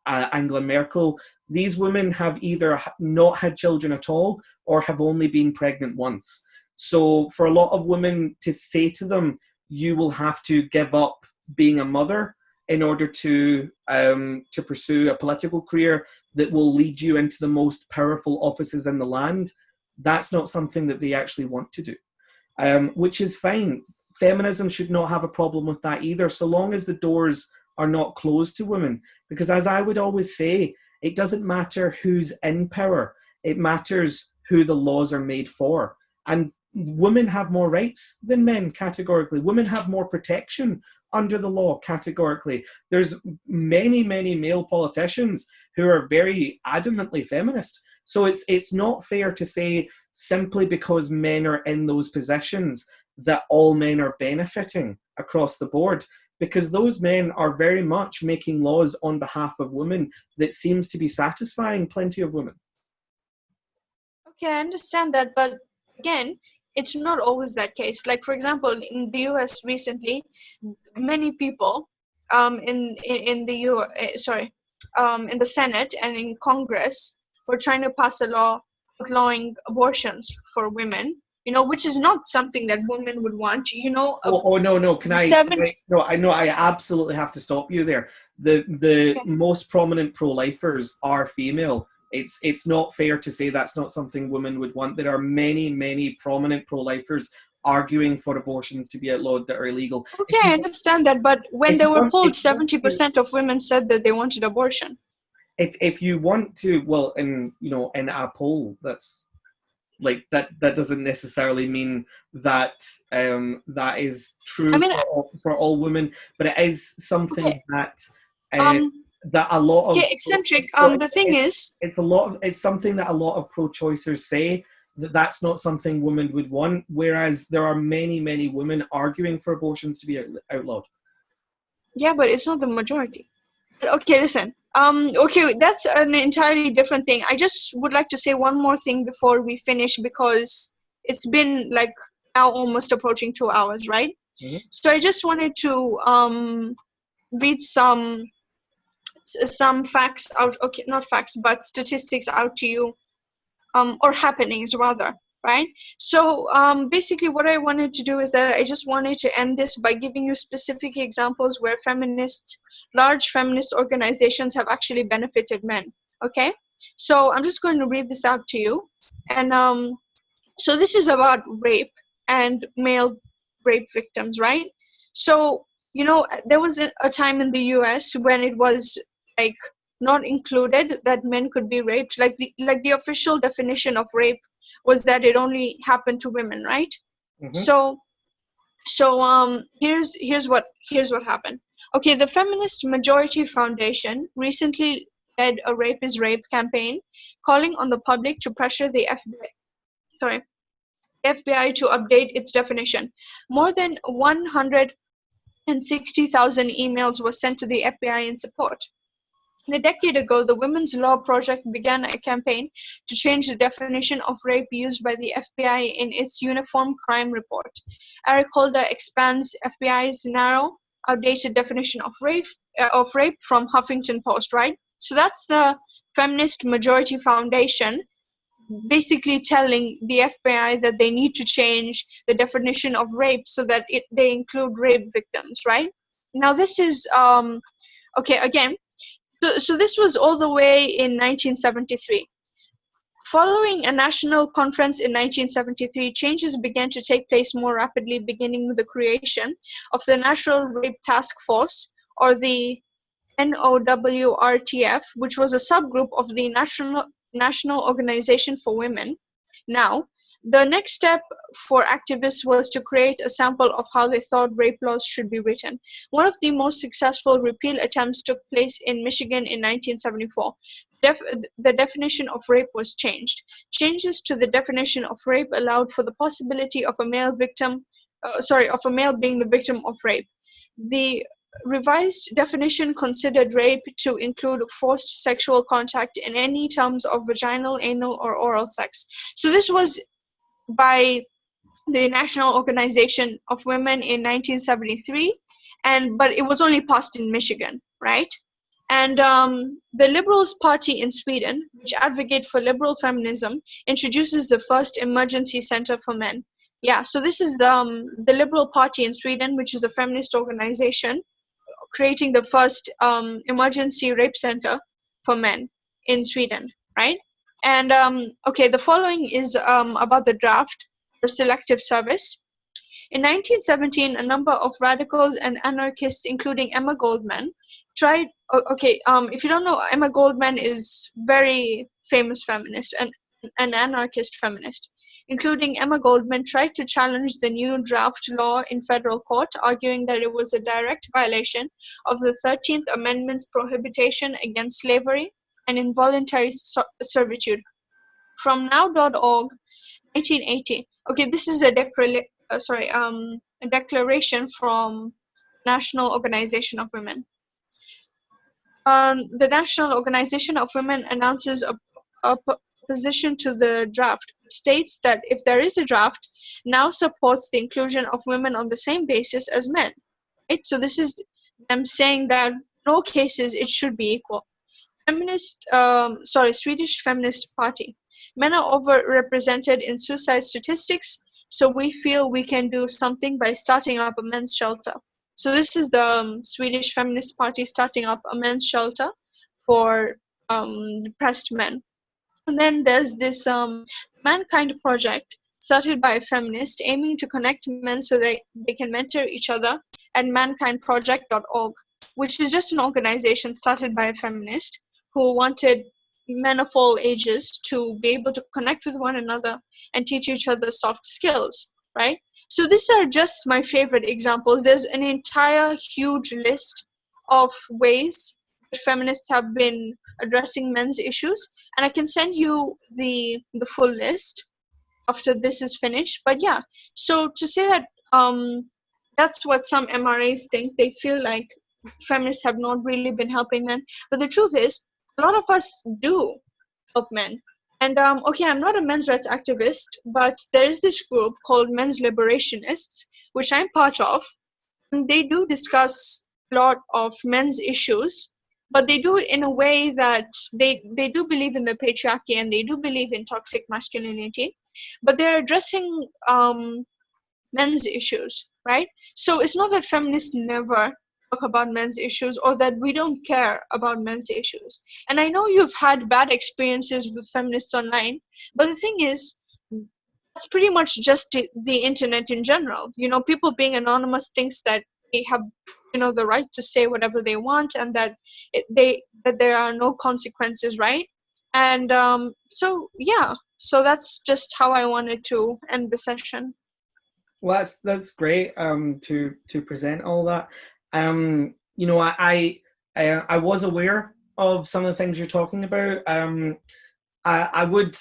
Merkel, these women have either not had children at all or have only been pregnant once. So for a lot of women to say to them, you will have to give up being a mother in order to pursue a political career that will lead you into the most powerful offices in the land, that's not something that they actually want to do, which is fine. Feminism should not have a problem with that either, so long as the doors are not closed to women. Because as I would always say, it doesn't matter who's in power, it matters who the laws are made for. And women have more rights than men, categorically. Women have more protection under the law, categorically. There's many male politicians who are very adamantly feminist. So it's not fair to say simply because men are in those positions that all men are benefiting across the board, because those men are very much making laws on behalf of women that seems to be satisfying plenty of women. Okay, I understand that, but again, it's not always that case. Like, for example, in the US recently, many people in the Senate and in Congress were trying to pass a law outlawing abortions for women, you know, which is not something that women would want, you know. No, I absolutely have to stop you there. The Okay. most prominent pro-lifers are female. It's not fair to say that's not something women would want. There are many prominent pro-lifers arguing for abortions to be outlawed that are illegal. Okay, I understand that, but when they were polled, 70% of women said that they wanted abortion. If you want to, well, in a poll, that's like that doesn't necessarily mean that that is true, I mean, for all women, but it is something, okay, that a lot of, okay, Eccentrik, the thing is, it's something that a lot of pro-choicers say, that's not something women would want, whereas there are many women arguing for abortions to be outlawed. Yeah, but it's not the majority. Okay, listen. Okay, that's an entirely different thing. I just would like to say one more thing before we finish, because it's been like now almost approaching 2 hours, right? Mm-hmm. So I just wanted to read some facts out. Okay, not facts, but statistics out to you, or happenings rather. Right? So basically what I wanted to do is that I just wanted to end this by giving you specific examples where large feminist organizations have actually benefited men. Okay? So I'm just going to read this out to you. And so this is about rape and male rape victims, right? So, you know, there was a time in the US when it was like not included that men could be raped. Like the official definition of rape was that it only happened to women, right? Mm-hmm. So here's what happened. Okay, the Feminist Majority Foundation recently led a Rape is Rape campaign, calling on the public to pressure the FBI to update its definition. More than 160,000 emails were sent to the FBI in support. And a decade ago, the Women's Law Project began a campaign to change the definition of rape used by the FBI in its Uniform Crime Report. Eric Holder expands FBI's narrow, outdated definition of rape from Huffington Post, right? So that's the Feminist Majority Foundation basically telling the FBI that they need to change the definition of rape so that they include rape victims, right? Now this is, okay, again, so this was all the way in 1973. Following a national conference in 1973, changes began to take place more rapidly, beginning with the creation of the National Rape Task Force, or the NOWRTF, which was a subgroup of the National Organization for Women. Now, the next step for activists was to create a sample of how they thought rape laws should be written. One of the most successful repeal attempts took place in Michigan in 1974. The definition of rape was changed. Changes to the definition of rape allowed for the possibility of a male being the victim of rape. The revised definition considered rape to include forced sexual contact in any terms of vaginal, anal, or oral sex. So this was by the National Organization of Women in 1973, but it was only passed in Michigan, right? And the Liberals Party in Sweden, which advocate for liberal feminism, introduces the first emergency center for men. Yeah, so this is the Liberal Party in Sweden, which is a feminist organization, creating the first emergency rape center for men in Sweden, right? And okay, the following is about the draft for selective service. In 1917, a number of radicals and anarchists, including Emma Goldman, tried. If you don't know, Emma Goldman is very famous feminist and an anarchist feminist. Including Emma Goldman, tried to challenge the new draft law in federal court, arguing that it was a direct violation of the 13th Amendment's prohibition against slavery and involuntary servitude. From now.org, 1980. Okay, this is a declaration from National Organization of Women. The National Organization of Women announces a position to the draft. It states that if there is a draft, now supports the inclusion of women on the same basis as men. Right? So this is them saying that in all cases it should be equal. Swedish Feminist Party. Men are overrepresented in suicide statistics, so we feel we can do something by starting up a men's shelter. So this is the Swedish Feminist Party starting up a men's shelter for depressed men. And then there's this Mankind Project started by a feminist aiming to connect men so they can mentor each other at mankindproject.org, which is just an organization started by a feminist who wanted men of all ages to be able to connect with one another and teach each other soft skills, right? So these are just my favorite examples. There's an entire huge list of ways that feminists have been addressing men's issues, and I can send you the full list after this is finished. But yeah, so to say that that's what some MRAs think. They feel like feminists have not really been helping men, but the truth is a lot of us do help men. And okay, I'm not a men's rights activist, but there is this group called Men's Liberationists, which I'm part of, and they do discuss a lot of men's issues, but they do it in a way that they do believe in the patriarchy and they do believe in toxic masculinity, but they're addressing men's issues, right? So it's not that feminists never talk about men's issues or that we don't care about men's issues. And I know you've had bad experiences with feminists online, but the thing is, that's pretty much just the internet in general. You know, people being anonymous thinks that they have, you know, the right to say whatever they want and that there are no consequences, right? And so that's just how I wanted to end the session. Well, that's great to present all that. You know, I was aware of some of the things you're talking about. I would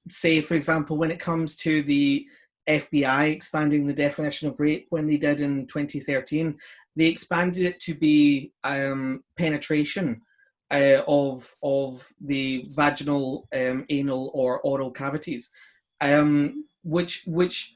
say, for example, when it comes to the FBI expanding the definition of rape when they did in 2013, they expanded it to be penetration of the vaginal, anal, or oral cavities, which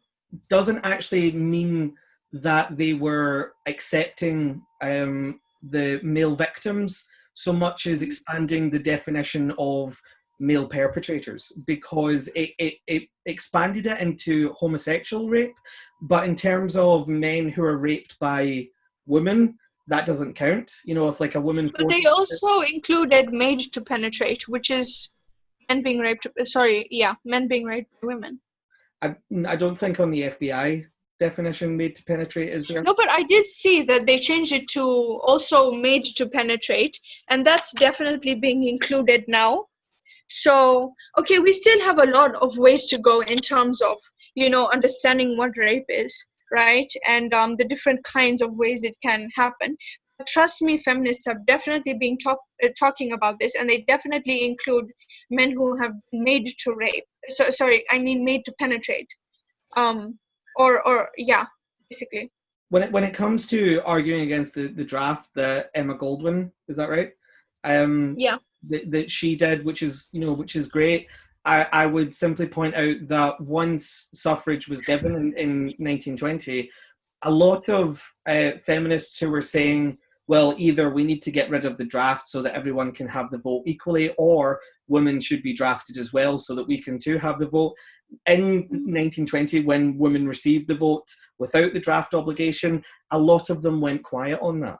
doesn't actually mean that they were accepting the male victims so much as expanding the definition of male perpetrators, because it expanded it into homosexual rape, but in terms of men who are raped by women, that doesn't count. You know, if like a woman But they also included made to penetrate, which is men being raped. Men being raped by women. I don't think on the FBI definition made to penetrate is there. No, but I did see that they changed it to also made to penetrate, and that's definitely being included now. So, okay, we still have a lot of ways to go in terms of, understanding what rape is, right? And the different kinds of ways it can happen. But trust me, feminists have definitely been talking about this, and they definitely include men who have been made to rape. Made to penetrate. Basically. When it comes to arguing against the draft that Emma Goldwyn, is that right? Yeah. That she did, which is great. I would simply point out that once suffrage was given in 1920, a lot of feminists who were saying, well, either we need to get rid of the draft so that everyone can have the vote equally, or women should be drafted as well so that we can too have the vote. In 1920, when women received the vote without the draft obligation, a lot of them went quiet on that.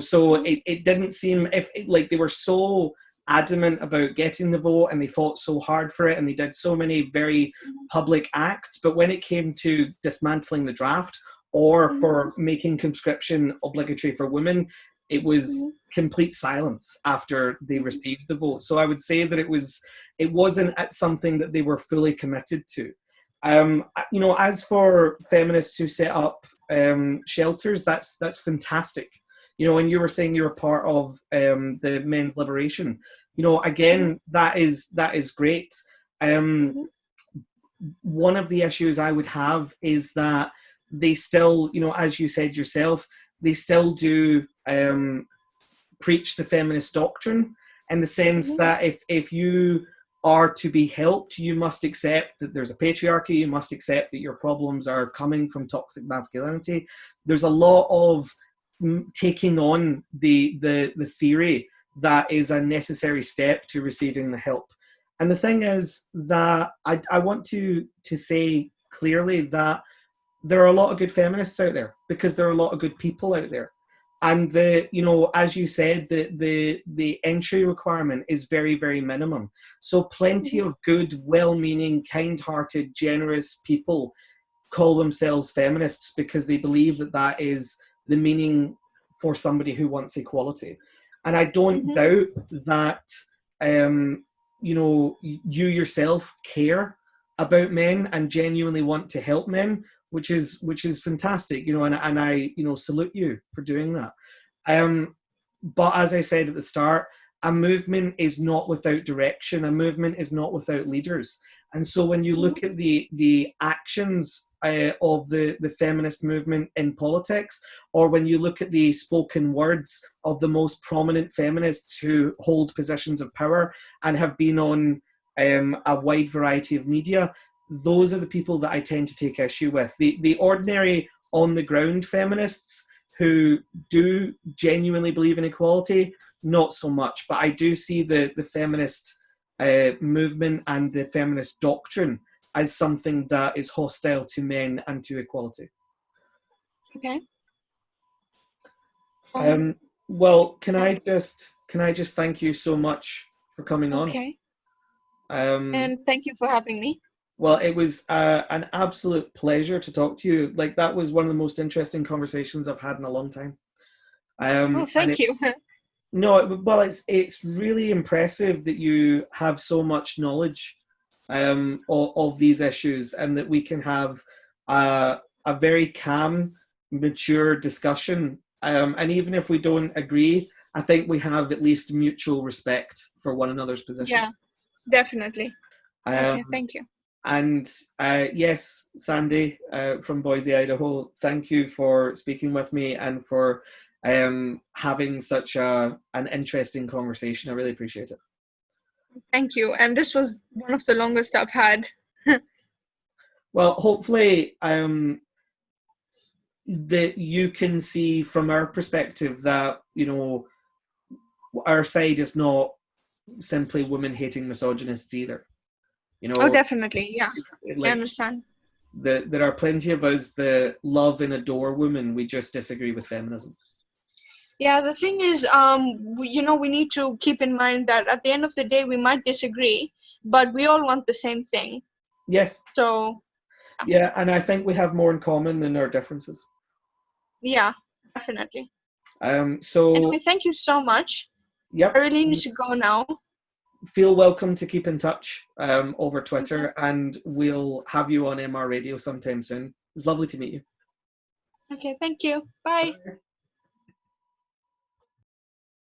So it didn't seem like they were so adamant about getting the vote and they fought so hard for it and they did so many very public acts. But when it came to dismantling the draft or for making conscription obligatory for women, it was complete silence after they received the vote. So I would say that it wasn't something that they were fully committed to. As for feminists who set up shelters, that's fantastic. And you were saying you were part of the men's liberation. Again, that is great. One of the issues I would have is that they still, as you said yourself, they still do preach the feminist doctrine, in the sense that if you are to be helped, you must accept that there's a patriarchy, you must accept that your problems are coming from toxic masculinity. There's a lot of taking on the theory that is a necessary step to receiving the help. And the thing is that I want to say clearly that there are a lot of good feminists out there, because there are a lot of good people out there. And as you said, the entry requirement is very, very minimum. So plenty of good, well-meaning, kind-hearted, generous people call themselves feminists because they believe that is the meaning for somebody who wants equality. And I don't doubt that you yourself care about men and genuinely want to help men, which is fantastic, and I salute you for doing that. But as I said at the start, a movement is not without direction. A movement is not without leaders. And so when you look at the actions of the feminist movement in politics, or when you look at the spoken words of the most prominent feminists who hold positions of power and have been on a wide variety of media, those are the people that I tend to take issue with. The ordinary on-the-ground feminists who do genuinely believe in equality, not so much. But I do see the feminist movement and the feminist doctrine as something that is hostile to men and to equality. Okay. Well, can I just thank you so much for coming on? Okay. And thank you for having me. Well, it was an absolute pleasure to talk to you. Like, that was one of the most interesting conversations I've had in a long time. Thank you. No, well, it's really impressive that you have so much knowledge of these issues, and that we can have a very calm, mature discussion. And even if we don't agree, I think we have at least mutual respect for one another's position. Yeah, definitely. Okay, thank you. And yes, Sandy from Boise, Idaho, thank you for speaking with me and for having such an interesting conversation. I really appreciate it. Thank you. And this was one of the longest I've had. Well, hopefully that you can see from our perspective that, our side is not simply women-hating misogynists either. You know, Oh, definitely. Yeah, I like understand. there are plenty of us that love and adore women. We just disagree with feminism. Yeah, the thing is, we need to keep in mind that at the end of the day, we might disagree, but we all want the same thing. Yes. So, Yeah, and I think we have more in common than our differences. yeah, definitely. So Anyway, thank you so much. yep. I really need to go now. Feel welcome to keep in touch over Okay. Twitter, and we'll have you on MR Radio sometime soon. It was lovely to meet you. Okay, thank you. Bye. Bye.